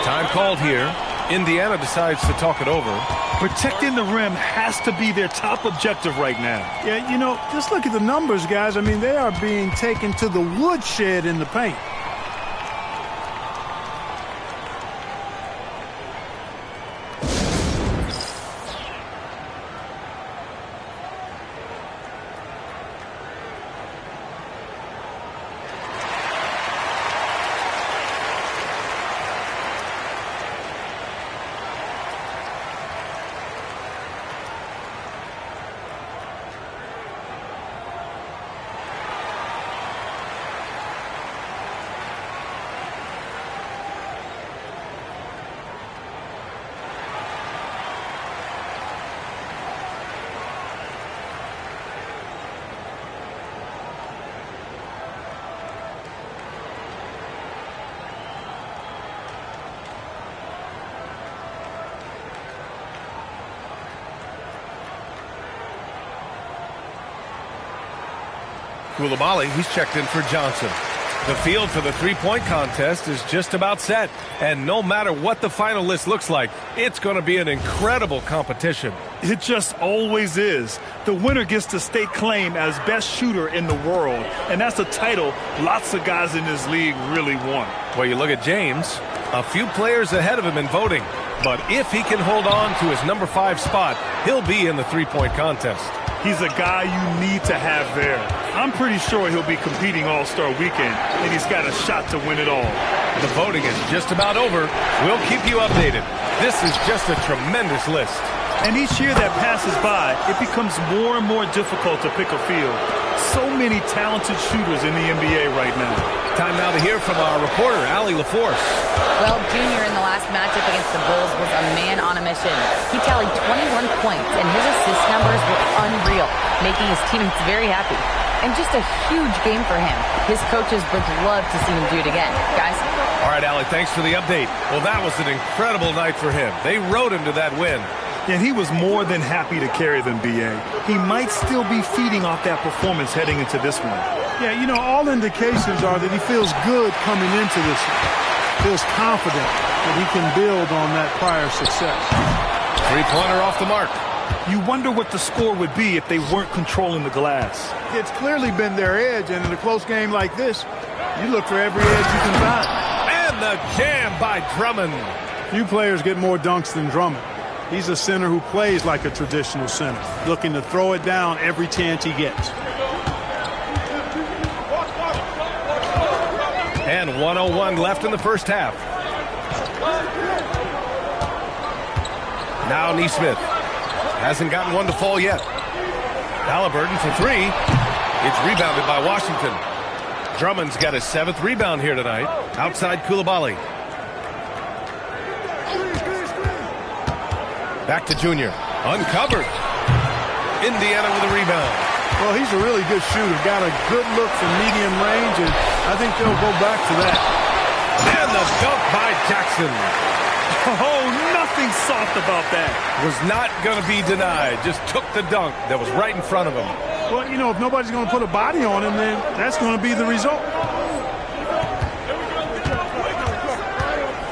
Time called here. Indiana decides to talk it over. Protecting the rim has to be their top objective right now. Yeah, you know, just look at the numbers, guys. I mean, they are being taken to the woodshed in the paint. Coulibaly, he's checked in for Johnson. The field for the three-point contest is just about set. And no matter what the final list looks like, it's going to be an incredible competition. It just always is. The winner gets to stake claim as best shooter in the world. And that's a title lots of guys in this league really want. Well, you look at James. A few players ahead of him in voting. But if he can hold on to his number 5 spot, he'll be in the three-point contest. He's a guy you need to have there. I'm pretty sure he'll be competing All-Star Weekend, and he's got a shot to win it all. The voting is just about over. We'll keep you updated. This is just a tremendous list. And each year that passes by, it becomes more and more difficult to pick a field. So many talented shooters in the NBA right now. Time now to hear from our reporter, Allie LaForce. Well, Junior in the last matchup against the Bulls was a man on a mission. He tallied 21 points, and his assist numbers were unreal, making his teammates very happy. And just a huge game for him. His coaches would love to see him do it again. Guys? All right, Allie, thanks for the update. Well, that was an incredible night for him. They rode him to that win. And he was more than happy to carry them, B.A. He might still be feeding off that performance heading into this one. Yeah, you know, all indications are that he feels good coming into this one. Feels confident that he can build on that prior success. Three-pointer off the mark. You wonder what the score would be if they weren't controlling the glass. It's clearly been their edge, and in a close game like this, you look for every edge you can find. And the jam by Drummond. Few players get more dunks than Drummond. He's a center who plays like a traditional center, looking to throw it down every chance he gets. And 1:01 left in the first half. Now Neesmith. Hasn't gotten one to fall yet. Halliburton for 3. It's rebounded by Washington. Drummond's got his 7th rebound here tonight. Outside Coulibaly. Back to Junior. Uncovered. Indiana with a rebound. Well, he's a really good shooter. Got a good look from medium range, and I think they'll go back to that. And the dunk by Jackson. Oh, nothing soft about that. Was not going to be denied. Just took the dunk that was right in front of him. Well, you know, if nobody's going to put a body on him, then that's going to be the result.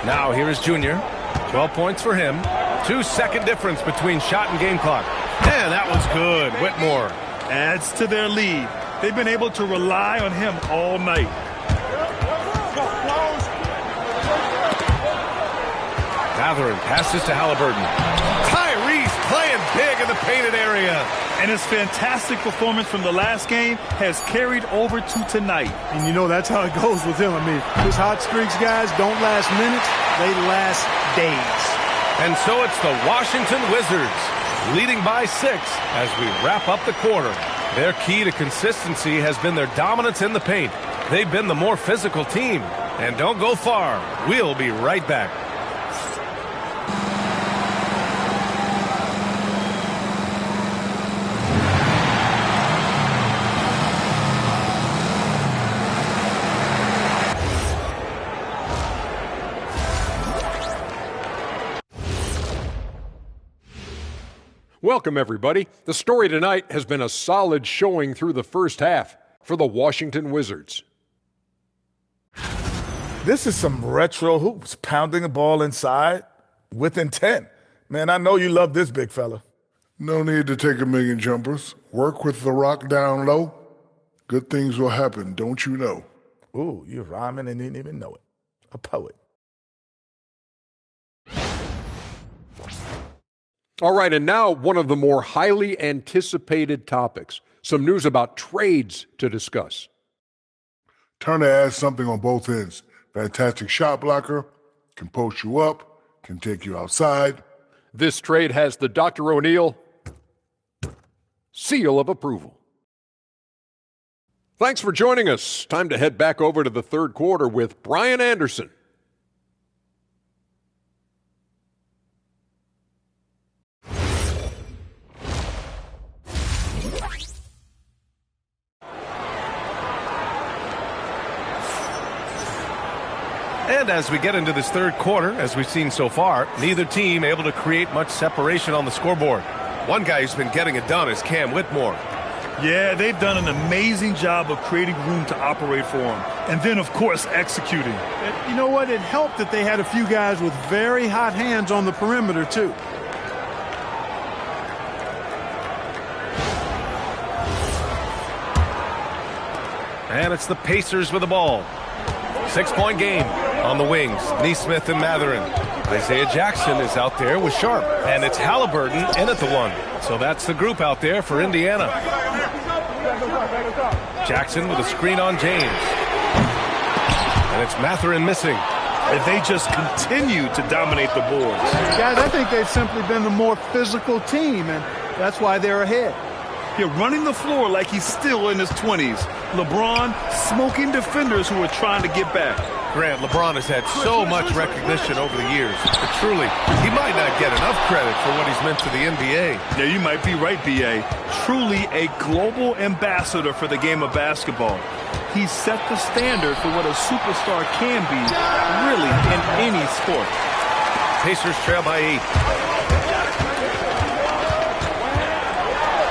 Now here is Junior. 12 points for him. 2-second difference between shot and game clock. And that was good. Whitmore adds to their lead. They've been able to rely on him all night. Mathurin passes to Halliburton. Tyrese playing big in the painted area. And his fantastic performance from the last game has carried over to tonight. And you know, that's how it goes with him. I mean, his hot streaks, guys, don't last minutes. They last days. And so it's the Washington Wizards leading by 6 as we wrap up the quarter. Their key to consistency has been their dominance in the paint. They've been the more physical team. And don't go far. We'll be right back. Welcome, everybody. The story tonight has been a solid showing through the first half for the Washington Wizards. This is some retro hoops, pounding the ball inside with intent. Man, I know you love this big fella. No need to take a million jumpers. Work with the rock down low. Good things will happen, don't you know? Ooh, you're rhyming and didn't even know it. A poet. All right, and now one of the more highly anticipated topics. Some news about trades to discuss. Turner adds something on both ends. Fantastic shot blocker, can post you up, can take you outside. This trade has the Dr. O'Neill seal of approval. Thanks for joining us. Time to head back over to the third quarter with Brian Anderson. And as we get into this third quarter, as we've seen so far, neither team able to create much separation on the scoreboard. One guy who's been getting it done is Cam Whitmore. Yeah, they've done an amazing job of creating room to operate for him. And then, of course, executing. You know what? It helped that they had a few guys with very hot hands on the perimeter, too. And it's the Pacers with the ball. 6-point game. On the wings, Neesmith and Matherin. Isaiah Jackson is out there with Sharp. And it's Halliburton in at the 1. So that's the group out there for Indiana. Jackson with a screen on James. And it's Matherin missing. And they just continue to dominate the boards. Guys, I think they've simply been the more physical team, and that's why they're ahead. You're running the floor like he's still in his 20s. LeBron smoking defenders who are trying to get back. Grant, LeBron has had so much recognition over the years, but truly, he might not get enough credit for what he's meant to the NBA. Yeah, you might be right, B.A. Truly a global ambassador for the game of basketball. He set the standard for what a superstar can be, really, in any sport. Pacers trail by 8.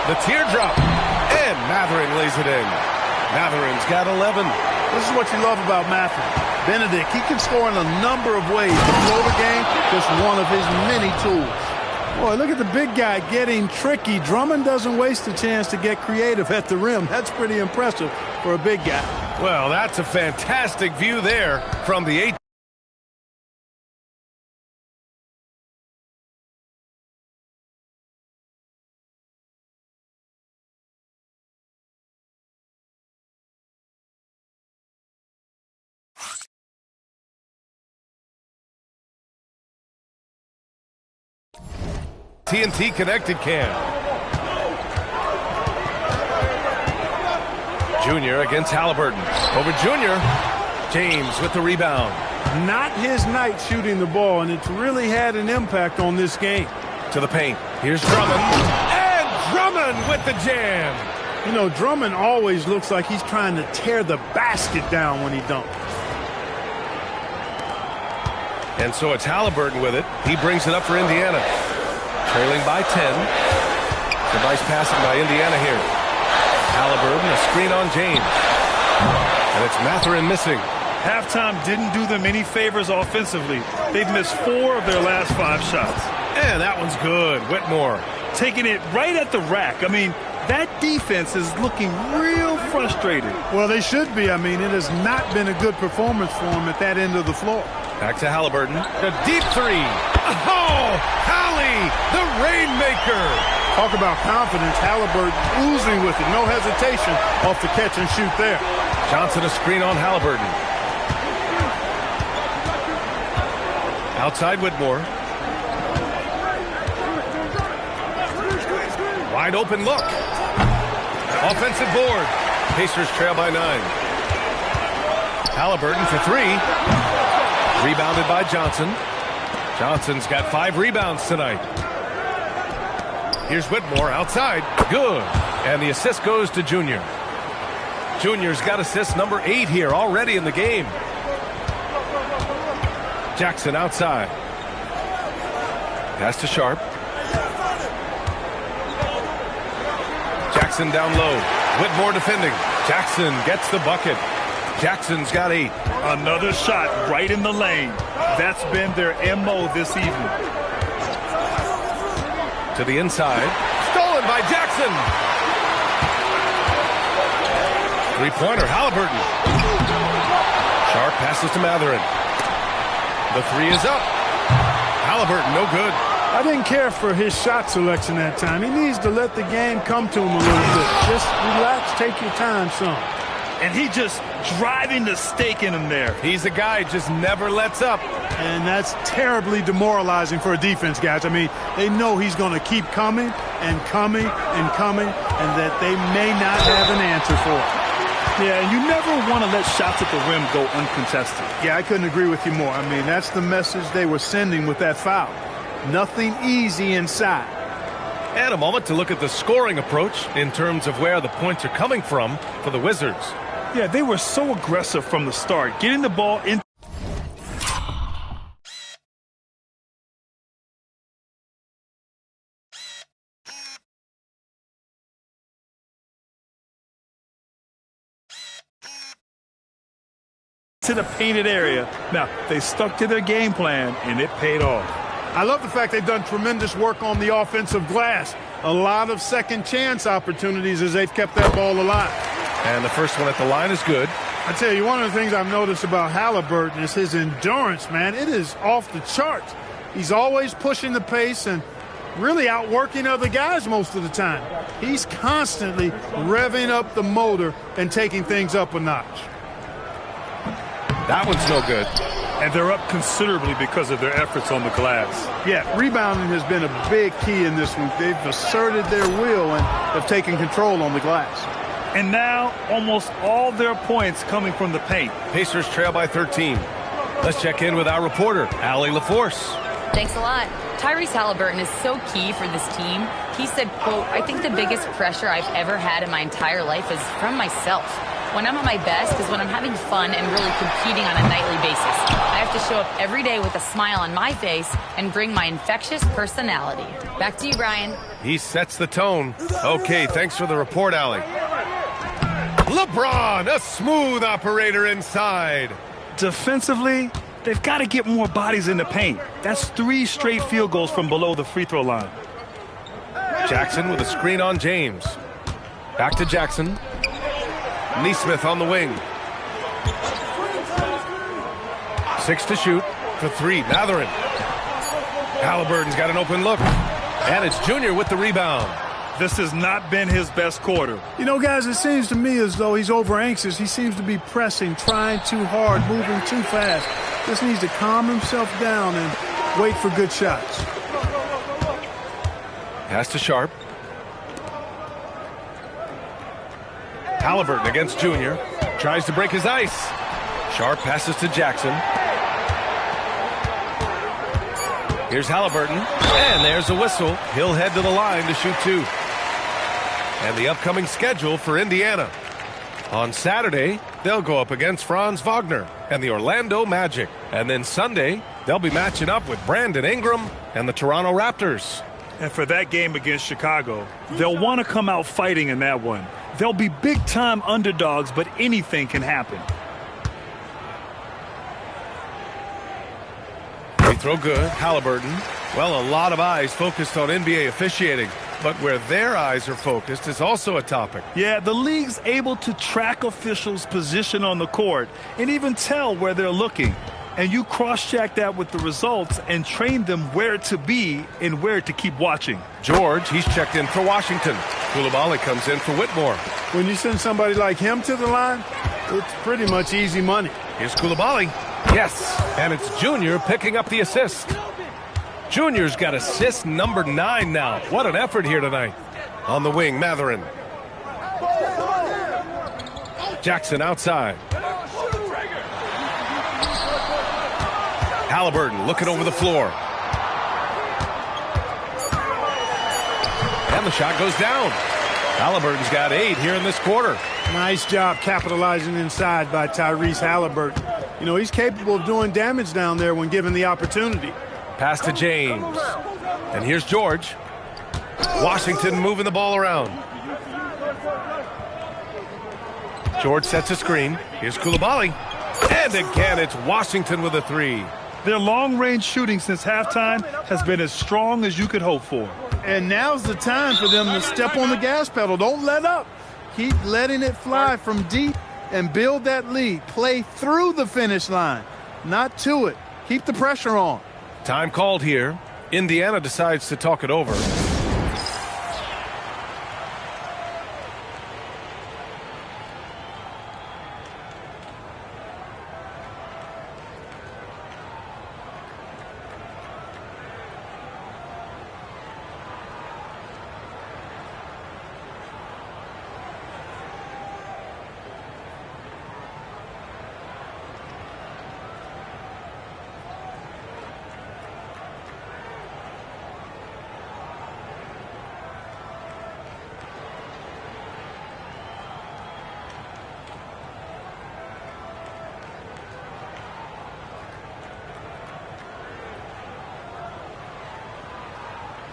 The teardrop, and Matherin lays it in. Matherin's got 11. This is what you love about Matherin. Benedict, he can score in a number of ways. To blow the game, just one of his many tools. Boy, look at the big guy getting tricky. Drummond doesn't waste a chance to get creative at the rim. That's pretty impressive for a big guy. Well, that's a fantastic view there from the 8. TNT connected cam. Junior against Halliburton. Over Junior. James with the rebound. Not his night shooting the ball, and it's really had an impact on this game. To the paint. Here's Drummond. And Drummond with the jam. You know, Drummond always looks like he's trying to tear the basket down when he dunks. And so it's Halliburton with it. He brings it up for Indiana. Trailing by 10. Device passing by Indiana here. Halliburton, a screen on James. And it's Matherin missing. Halftime didn't do them any favors offensively. They've missed 4 of their last 5 shots. And that one's good. Whitmore. Taking it right at the rack. I mean, that defense is looking real frustrated. Well, they should be. I mean, it has not been a good performance for them at that end of the floor. Back to Halliburton. The deep 3. Oh, Hallie, the Rainmaker. Talk about confidence. Halliburton oozing with it. No hesitation off the catch and shoot there. Johnson a screen on Halliburton. Outside Whitmore. Wide open look. Offensive board. Pacers trail by 9. Halliburton for 3. Rebounded by Johnson. Johnson's got 5 rebounds tonight. Here's Whitmore outside. Good. And the assist goes to Junior. Junior's got assist number 8 here already in the game. Jackson outside. Pass to Sharp. Jackson down low. Whitmore defending. Jackson gets the bucket. Jackson's got 8. Another shot right in the lane. That's been their MO this evening. To the inside. Stolen by Jackson. 3-pointer, Halliburton. Sharp passes to Matherin. The 3 is up. Halliburton, no good. I didn't care for his shot selection that time. He needs to let the game come to him a little bit. Just relax, take your time some. And he just driving the stake in him there. He's a guy just never lets up. And that's terribly demoralizing for a defense, guys. I mean, they know he's going to keep coming and coming and coming, and that they may not have an answer for it. Yeah, you never want to let shots at the rim go uncontested. Yeah, I couldn't agree with you more. I mean, that's the message they were sending with that foul. Nothing easy inside. And a moment to look at the scoring approach in terms of where the points are coming from for the Wizards. Yeah, they were so aggressive from the start, getting the ball in. To the painted area. Now, they stuck to their game plan, and it paid off. I love the fact they've done tremendous work on the offensive glass. A lot of second chance opportunities as they've kept that ball alive. And the first one at the line is good. I tell you, one of the things I've noticed about Halliburton is his endurance, man. It is off the charts. He's always pushing the pace and really outworking other guys most of the time. He's constantly revving up the motor and taking things up a notch. That one's no good. And they're up considerably because of their efforts on the glass. Yeah, rebounding has been a big key in this one. They've asserted their will and have taken control on the glass. And now almost all their points coming from the paint. Pacers trail by 13. Let's check in with our reporter, Allie LaForce. Thanks a lot. Tyrese Halliburton is so key for this team. He said, quote, "I think the biggest pressure I've ever had in my entire life is from myself. When I'm at my best is when I'm having fun and really competing on a nightly basis. I have to show up every day with a smile on my face and bring my infectious personality." Back to you, Brian. He sets the tone. Okay, thanks for the report, Allie. LeBron, a smooth operator inside. Defensively, they've got to get more bodies in the paint. That's 3 straight field goals from below the free throw line. Jackson with a screen on James. Back to Jackson. Neesmith on the wing. 6 to shoot for 3. Mathurin. Halliburton's got an open look. And it's Junior with the rebound. This has not been his best quarter. You know, guys, it seems to me as though he's over anxious. He seems to be pressing, trying too hard, moving too fast. Just needs to calm himself down and wait for good shots. Pass to Sharp. Halliburton against Junior. Tries to break his ice. Sharp passes to Jackson. Here's Halliburton. And there's a whistle. He'll head to the line to shoot 2. And the upcoming schedule for Indiana. On Saturday, they'll go up against Franz Wagner and the Orlando Magic. And then Sunday, they'll be matching up with Brandon Ingram and the Toronto Raptors. And for that game against Chicago, they'll want to come out fighting in that one. They'll be big-time underdogs, but anything can happen. Free throw good. Halliburton. Well, a lot of eyes focused on NBA officiating. But where their eyes are focused is also a topic. Yeah, the league's able to track officials' position on the court and even tell where they're looking. And you cross-check that with the results and train them where to be and where to keep watching. George, he's checked in for Washington. Coulibaly comes in for Whitmore. When you send somebody like him to the line, it's pretty much easy money. Here's Coulibaly. Yes, and it's Junior picking up the assist. Junior's got assist number 9 now. What an effort here tonight. On the wing, Mathurin. Jackson outside. Halliburton looking over the floor. And the shot goes down. Halliburton's got 8 here in this quarter. Nice job capitalizing inside by Tyrese Halliburton. You know, he's capable of doing damage down there when given the opportunity. Pass to James. And here's George. Washington moving the ball around. George sets a screen. Here's Coulibaly. And again, it's Washington with a 3. Their long-range shooting since halftime has been as strong as you could hope for. And now's the time for them to step on the gas pedal. Don't let up. Keep letting it fly from deep and build that lead. Play through the finish line, not to it. Keep the pressure on. Time called here. Indiana decides to talk it over.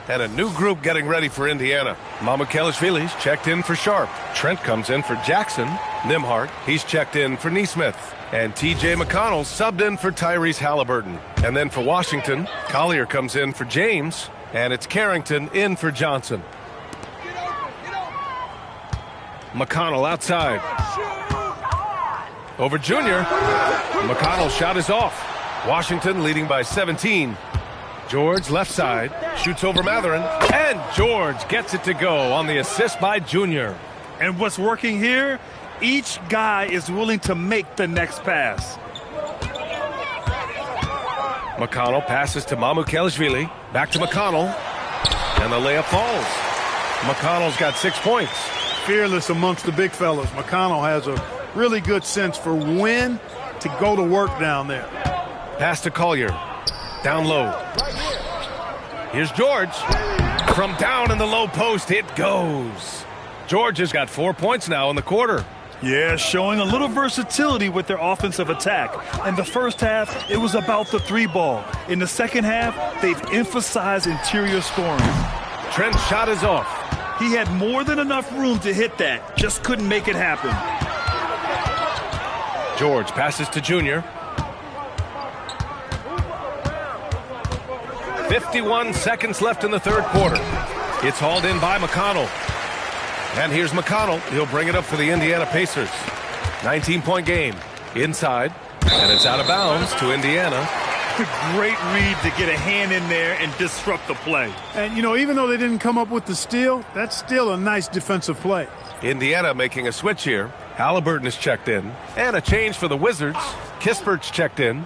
And a new group getting ready for Indiana. Mamukelashvili's checked in for Sharp. Trent comes in for Jackson. Nimhart, he's checked in for Neesmith. And T.J. McConnell subbed in for Tyrese Halliburton. And then for Washington, Collier comes in for James. And it's Carrington in for Johnson. McConnell outside. Over Junior. McConnell's shot is off. Washington leading by 17. George left side. Shoots over Matherin. And George gets it to go on the assist by Junior. And what's working here? Each guy is willing to make the next pass. McConnell passes to Mamukelashvili. Back to McConnell. And the layup falls. McConnell's got 6 points. Fearless amongst the big fellas. McConnell has a really good sense for when to go to work down there. Pass to Collier. Down low. Here's George. From down in the low post, it goes. George has got 4 points now in the quarter. Yeah, showing a little versatility with their offensive attack. In the first half, it was about the 3-ball. In the second half, they've emphasized interior scoring. Trent's shot is off. He had more than enough room to hit that, just couldn't make it happen. George passes to Junior. 51 seconds left in the third quarter. It's hauled in by McConnell. And here's McConnell. He'll bring it up for the Indiana Pacers. 19-point game. Inside. And it's out of bounds to Indiana. Great read to get a hand in there and disrupt the play. And, you know, even though they didn't come up with the steal, that's still a nice defensive play. Indiana making a switch here. Halliburton is checked in. And a change for the Wizards. Kispert's checked in.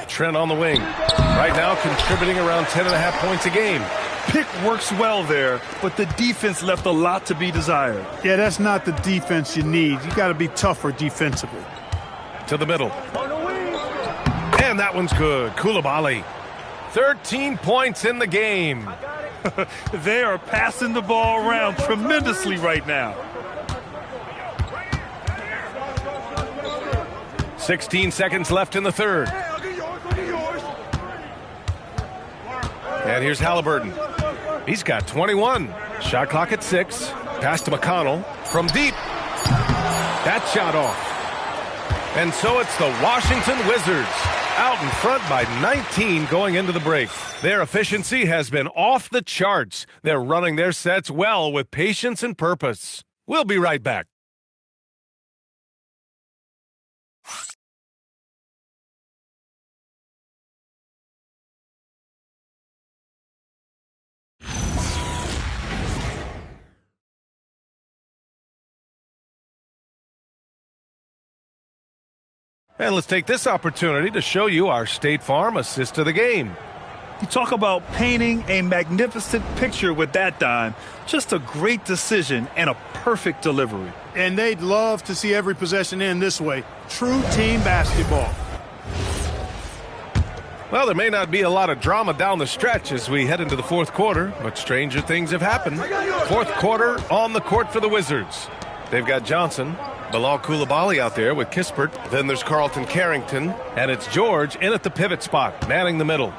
Trent on the wing. Right now contributing around 10.5 points a game. Pick works well there, but the defense left a lot to be desired. Yeah, that's not the defense you need. You got to be tougher defensively. To the middle. And that one's good. Koulibaly. 13 points in the game. They are passing the ball around tremendously right now. 16 seconds left in the third. And here's Halliburton. He's got 21. Shot clock at 6. Pass to McConnell. From deep. That shot off. And so it's the Washington Wizards out in front by 19 going into the break. Their efficiency has been off the charts. They're running their sets well with patience and purpose. We'll be right back. And let's take this opportunity to show you our State Farm assist of the game. You talk about painting a magnificent picture with that dime. Just a great decision and a perfect delivery. And they'd love to see every possession end this way. True team basketball. Well, there may not be a lot of drama down the stretch as we head into the fourth quarter, but stranger things have happened. Fourth quarter on the court for the Wizards. They've got Johnson, Bilal Koulibaly out there with Kispert. Then there's Carlton Carrington, and it's George in at the pivot spot, manning the middle.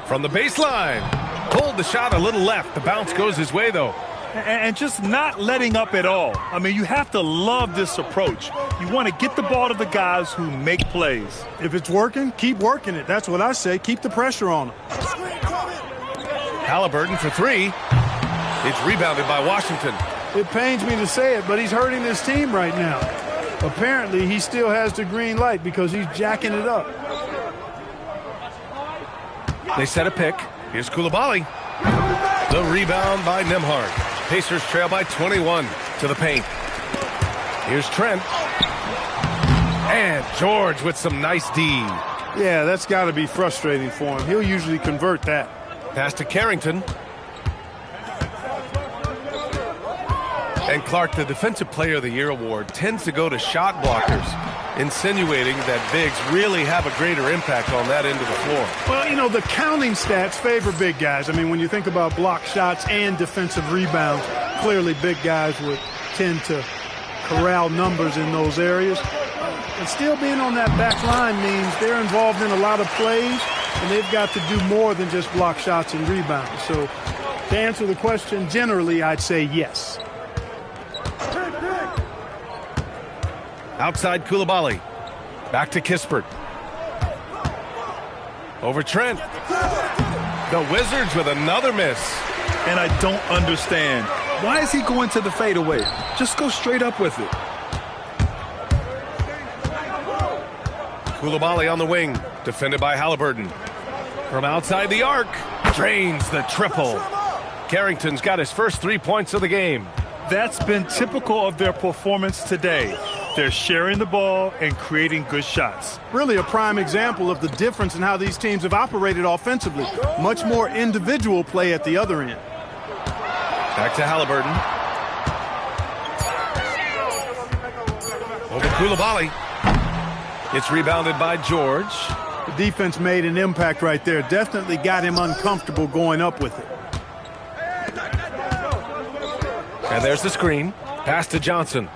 From the baseline, pulled the shot a little left. The bounce goes his way, though. And just not letting up at all. I mean, you have to love this approach. You want to get the ball to the guys who make plays. If it's working, keep working it. That's what I say. Keep the pressure on them. Halliburton for 3. It's rebounded by Washington. It pains me to say it, but he's hurting this team right now. Apparently, he still has the green light because he's jacking it up. They set a pick. Here's Koulibaly. The rebound by Nembhard. Pacers trail by 21 to the paint. Here's Trent. And George with some nice D. Yeah, that's got to be frustrating for him. He'll usually convert that. Pass to Carrington. And Clark, the Defensive Player of the Year award tends to go to shot blockers, insinuating that bigs really have a greater impact on that end of the floor. Well, you know, the counting stats favor big guys. I mean, when you think about block shots and defensive rebounds, clearly big guys would tend to corral numbers in those areas. And still being on that back line means they're involved in a lot of plays, and they've got to do more than just block shots and rebounds. So to answer the question, generally, I'd say yes. Outside Koulibaly. Back to Kispert. Over Trent. The Wizards with another miss. And I don't understand. Why is he going to the fadeaway? Just go straight up with it. Koulibaly on the wing, defended by Halliburton. From outside the arc, drains the triple. Carrington's got his first 3 points of the game. That's been typical of their performance today. They're sharing the ball and creating good shots. Really a prime example of the difference in how these teams have operated offensively. Much more individual play at the other end. Back to Halliburton. Over Koulibaly. It's rebounded by George. The defense made an impact right there. Definitely got him uncomfortable going up with it. And there's the screen. Pass to Johnson.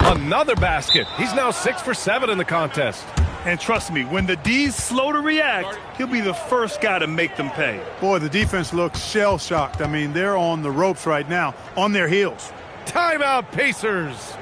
Another basket. He's now 6 for 7 in the contest. And trust me, when the D's slow to react, he'll be the first guy to make them pay. Boy, the defense looks shell-shocked. I mean, they're on the ropes right now, on their heels. Timeout, Pacers.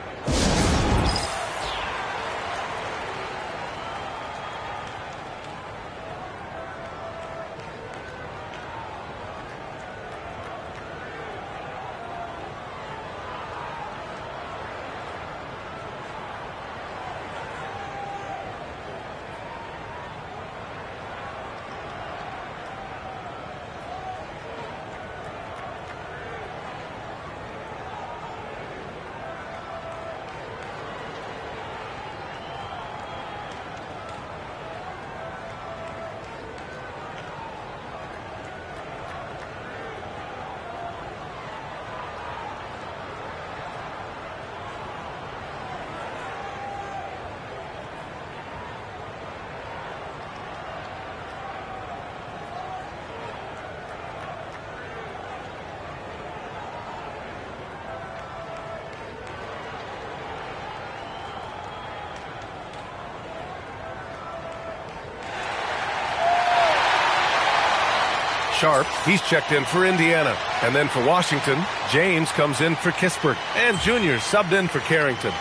Sharp, he's checked in for Indiana. And then for Washington, James comes in for Kispert. And Junior subbed in for Carrington.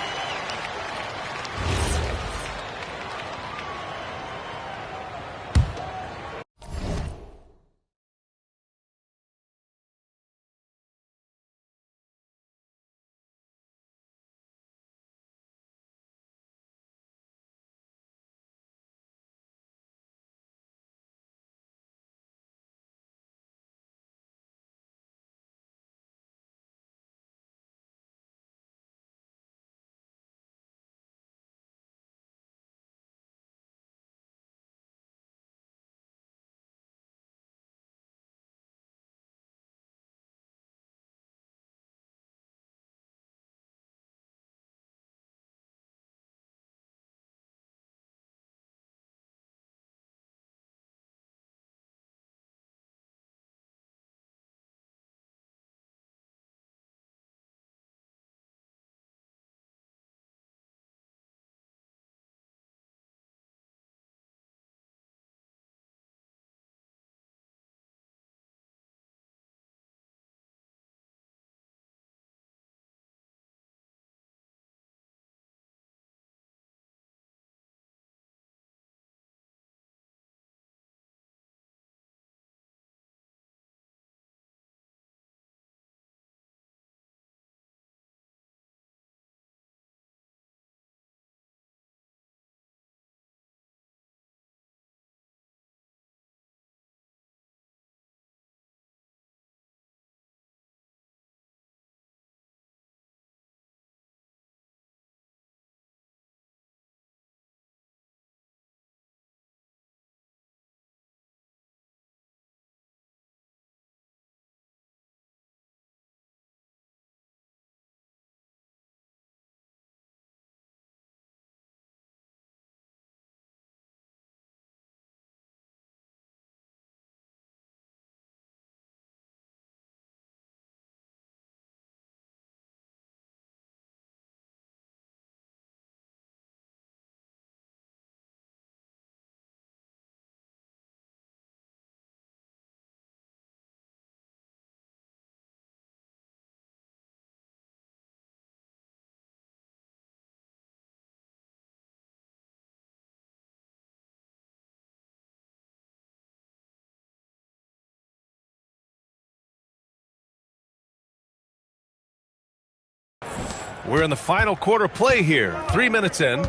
We're in the final quarter play here. 3 minutes in.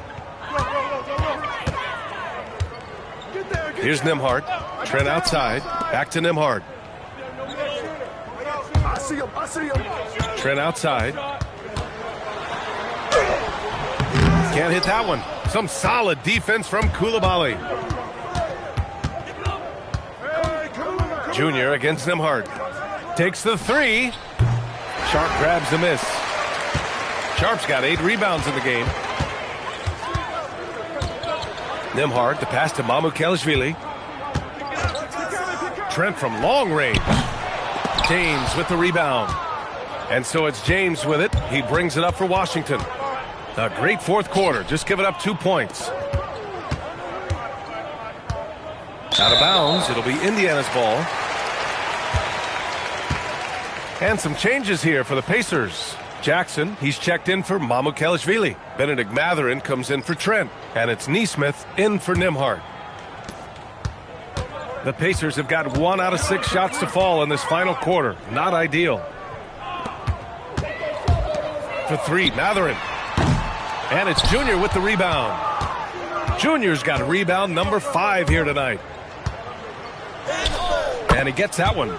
Here's Nembhard. Trent outside. Back to Nembhard. I see him. Trent outside. Can't hit that one. Some solid defense from Coulibaly. Junior against Nembhard. Takes the three. Sharp grabs the miss. Sharp's got 8 rebounds in the game. Nembhard, the pass to Mamukelashvili. Trent from long range. James with the rebound. And so it's James with it. He brings it up for Washington. A great fourth quarter. Just give it up 2 points. Out of bounds. It'll be Indiana's ball. And some changes here for the Pacers. Jackson, he's checked in for Mamukelashvili. Benedict Mathurin comes in for Trent. And it's Nesmith in for Nembhard. The Pacers have got 1 out of 6 shots to fall in this final quarter. Not ideal. For 3, Mathurin. And it's Junior with the rebound. Junior's got rebound number 5 here tonight. And he gets that one.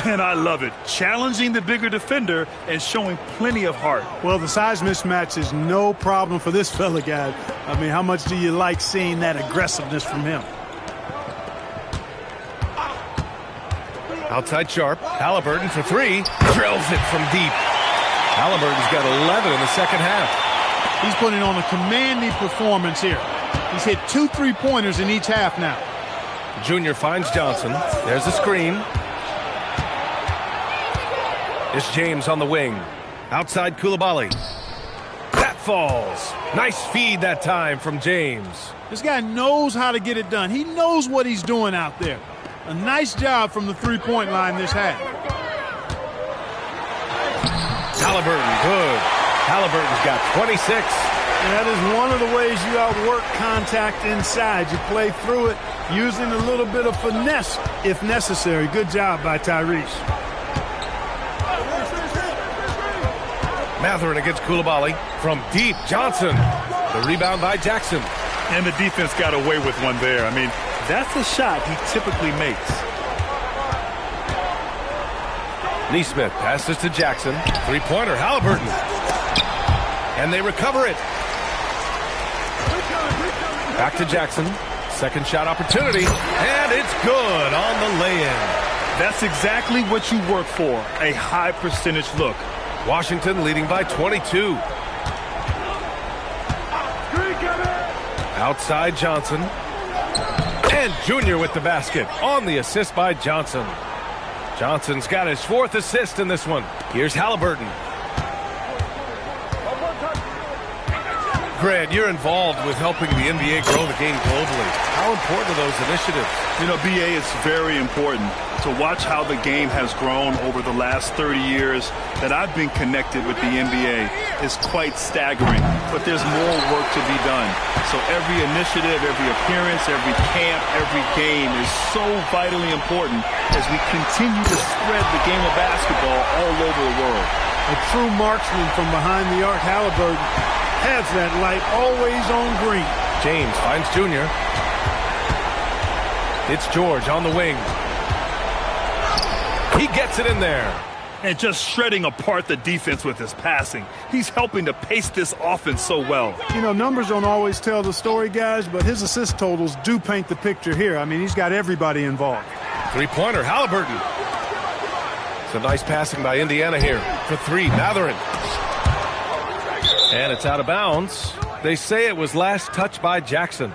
And I love it. Challenging the bigger defender and showing plenty of heart. Well, the size mismatch is no problem for this fella, guy. I mean, how much do you like seeing that aggressiveness from him? Outside Sharp. Halliburton for 3. Drills it from deep. Halliburton's got 11 in the second half. He's putting on a commanding performance here. He's hit 2 3-pointers in each half now. Junior finds Johnson. There's a screen. It's James on the wing. Outside Coulibaly. That falls. Nice feed that time from James. This guy knows how to get it done. He knows what he's doing out there. A nice job from the 3-point line this half. Halliburton, good. Halliburton's got 26. And that is one of the ways you outwork contact inside. You play through it using a little bit of finesse if necessary. Good job by Tyrese. Mathurin against Coulibaly. From deep, Johnson. The rebound by Jackson. And the defense got away with one there. I mean, that's a shot he typically makes. Nesmith passes to Jackson. 3-pointer, Halliburton. And they recover it. Back to Jackson. Second shot opportunity. And it's good on the lay-in. That's exactly what you work for. A high percentage look. Washington leading by 22. Outside Johnson. And Junior with the basket on the assist by Johnson. Johnson's got his 4th assist in this one. Here's Halliburton. Grant, you're involved with helping the NBA grow the game globally. How important are those initiatives? You know, BA, it's very important to watch how the game has grown over the last 30 years that I've been connected with the NBA. Is quite staggering, but there's more work to be done. So every initiative, every appearance, every camp, every game is so vitally important as we continue to spread the game of basketball all over the world. A true marksman from behind the arc, Halliburton, has that light always on green. James finds Junior. It's George on the wing. He gets it in there. And just shredding apart the defense with his passing. He's helping to pace this offense so well. You know, numbers don't always tell the story, guys, but his assist totals do paint the picture here. I mean, he's got everybody involved. 3-pointer, Halliburton. Some nice passing by Indiana here. For 3, Mathurin. And it's out of bounds. They say it was last touched by Jackson.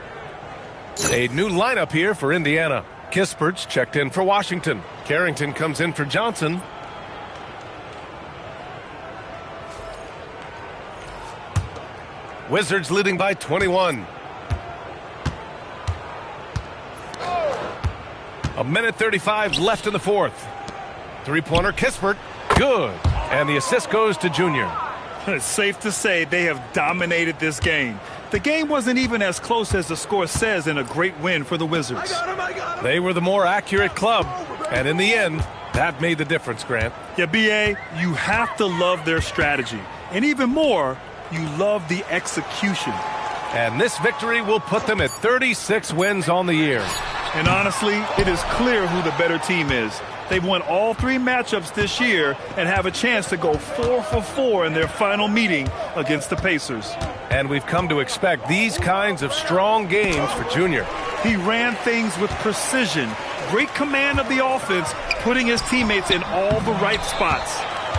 A new lineup here for Indiana. Kispert's checked in for Washington. Carrington comes in for Johnson. Wizards leading by 21. A minute 35 left in the fourth. 3-pointer, Kispert. Good. And the assist goes to Junior. It's safe to say they have dominated this game. The game wasn't even as close as the score says in a great win for the Wizards. I got him. They were the more accurate club. And in the end, that made the difference, Grant. Yeah, BA, you have to love their strategy. And even more, You love the execution. And this victory will put them at 36 wins on the year. And honestly, it is clear who the better team is. They've won all 3 matchups this year and have a chance to go 4 for 4 in their final meeting against the Pacers. And we've come to expect these kinds of strong games for Junior. He ran things with precision, great command of the offense, putting his teammates in all the right spots.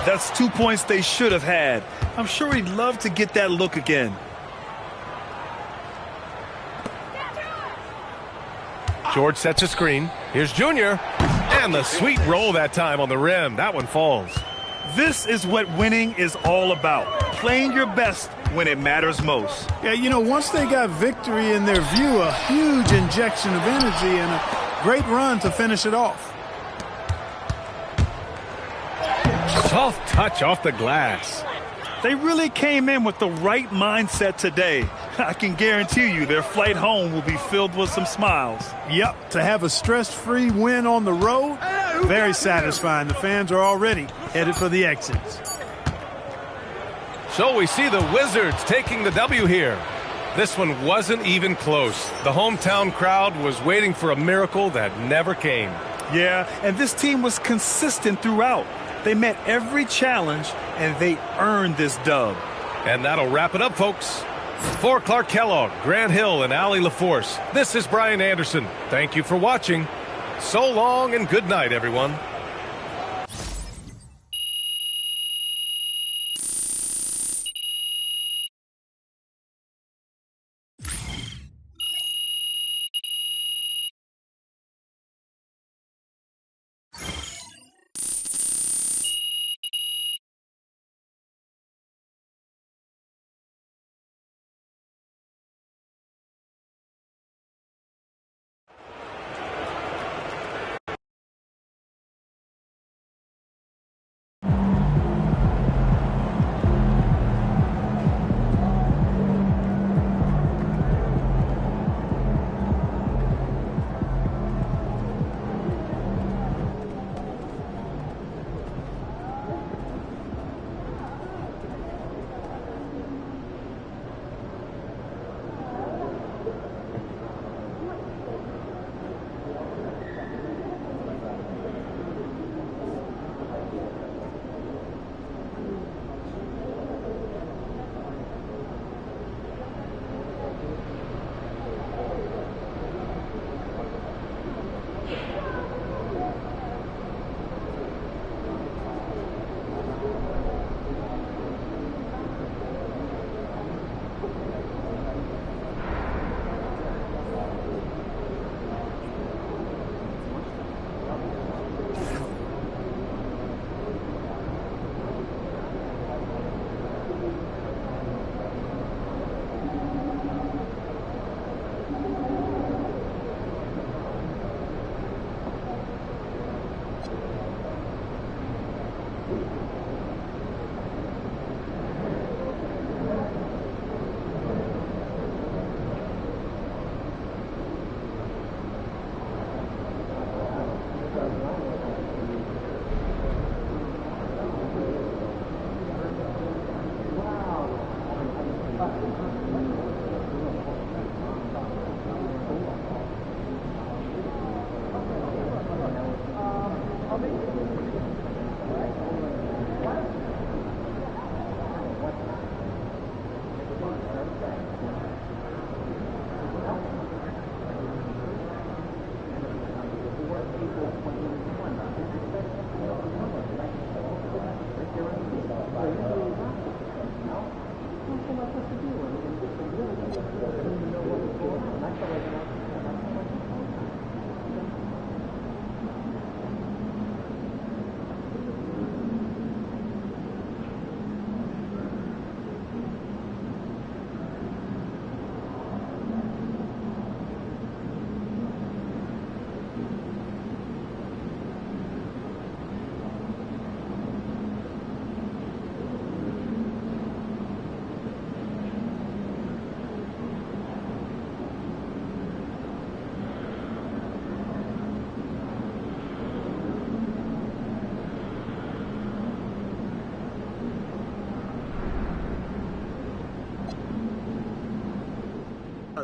That's 2 points they should have had. I'm sure he'd love to get that look again. George sets a screen. Here's Junior. And the sweet roll that time on the rim. That one falls. This is what winning is all about. Playing your best when it matters most. Yeah, you know, once they got victory in their view, a huge injection of energy and a great run to finish it off. Soft touch off the glass. They really came in with the right mindset today. I can guarantee you their flight home will be filled with some smiles. Yep, to have a stress-free win on the road, very satisfying. The fans are already headed for the exits. So we see the Wizards taking the W here. This one wasn't even close. The hometown crowd was waiting for a miracle that never came. Yeah, and this team was consistent throughout. They met every challenge, and they earned this dub. And that'll wrap it up, folks. For Clark Kellogg, Grant Hill, and Allie LaForce, this is Brian Anderson. Thank you for watching. So long and good night, everyone.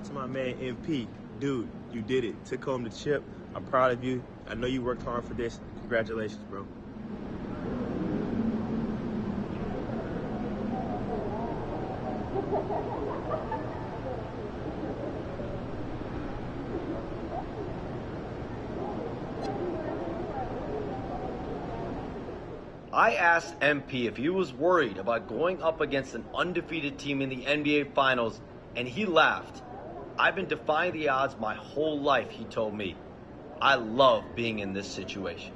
out to my man MP. Dude, you did it. Took home the chip. I'm proud of you. I know you worked hard for this. Congratulations, bro. I asked MP if he was worried about going up against an undefeated team in the NBA Finals, and he laughed. I've been defying the odds my whole life, he told me. I love being in this situation.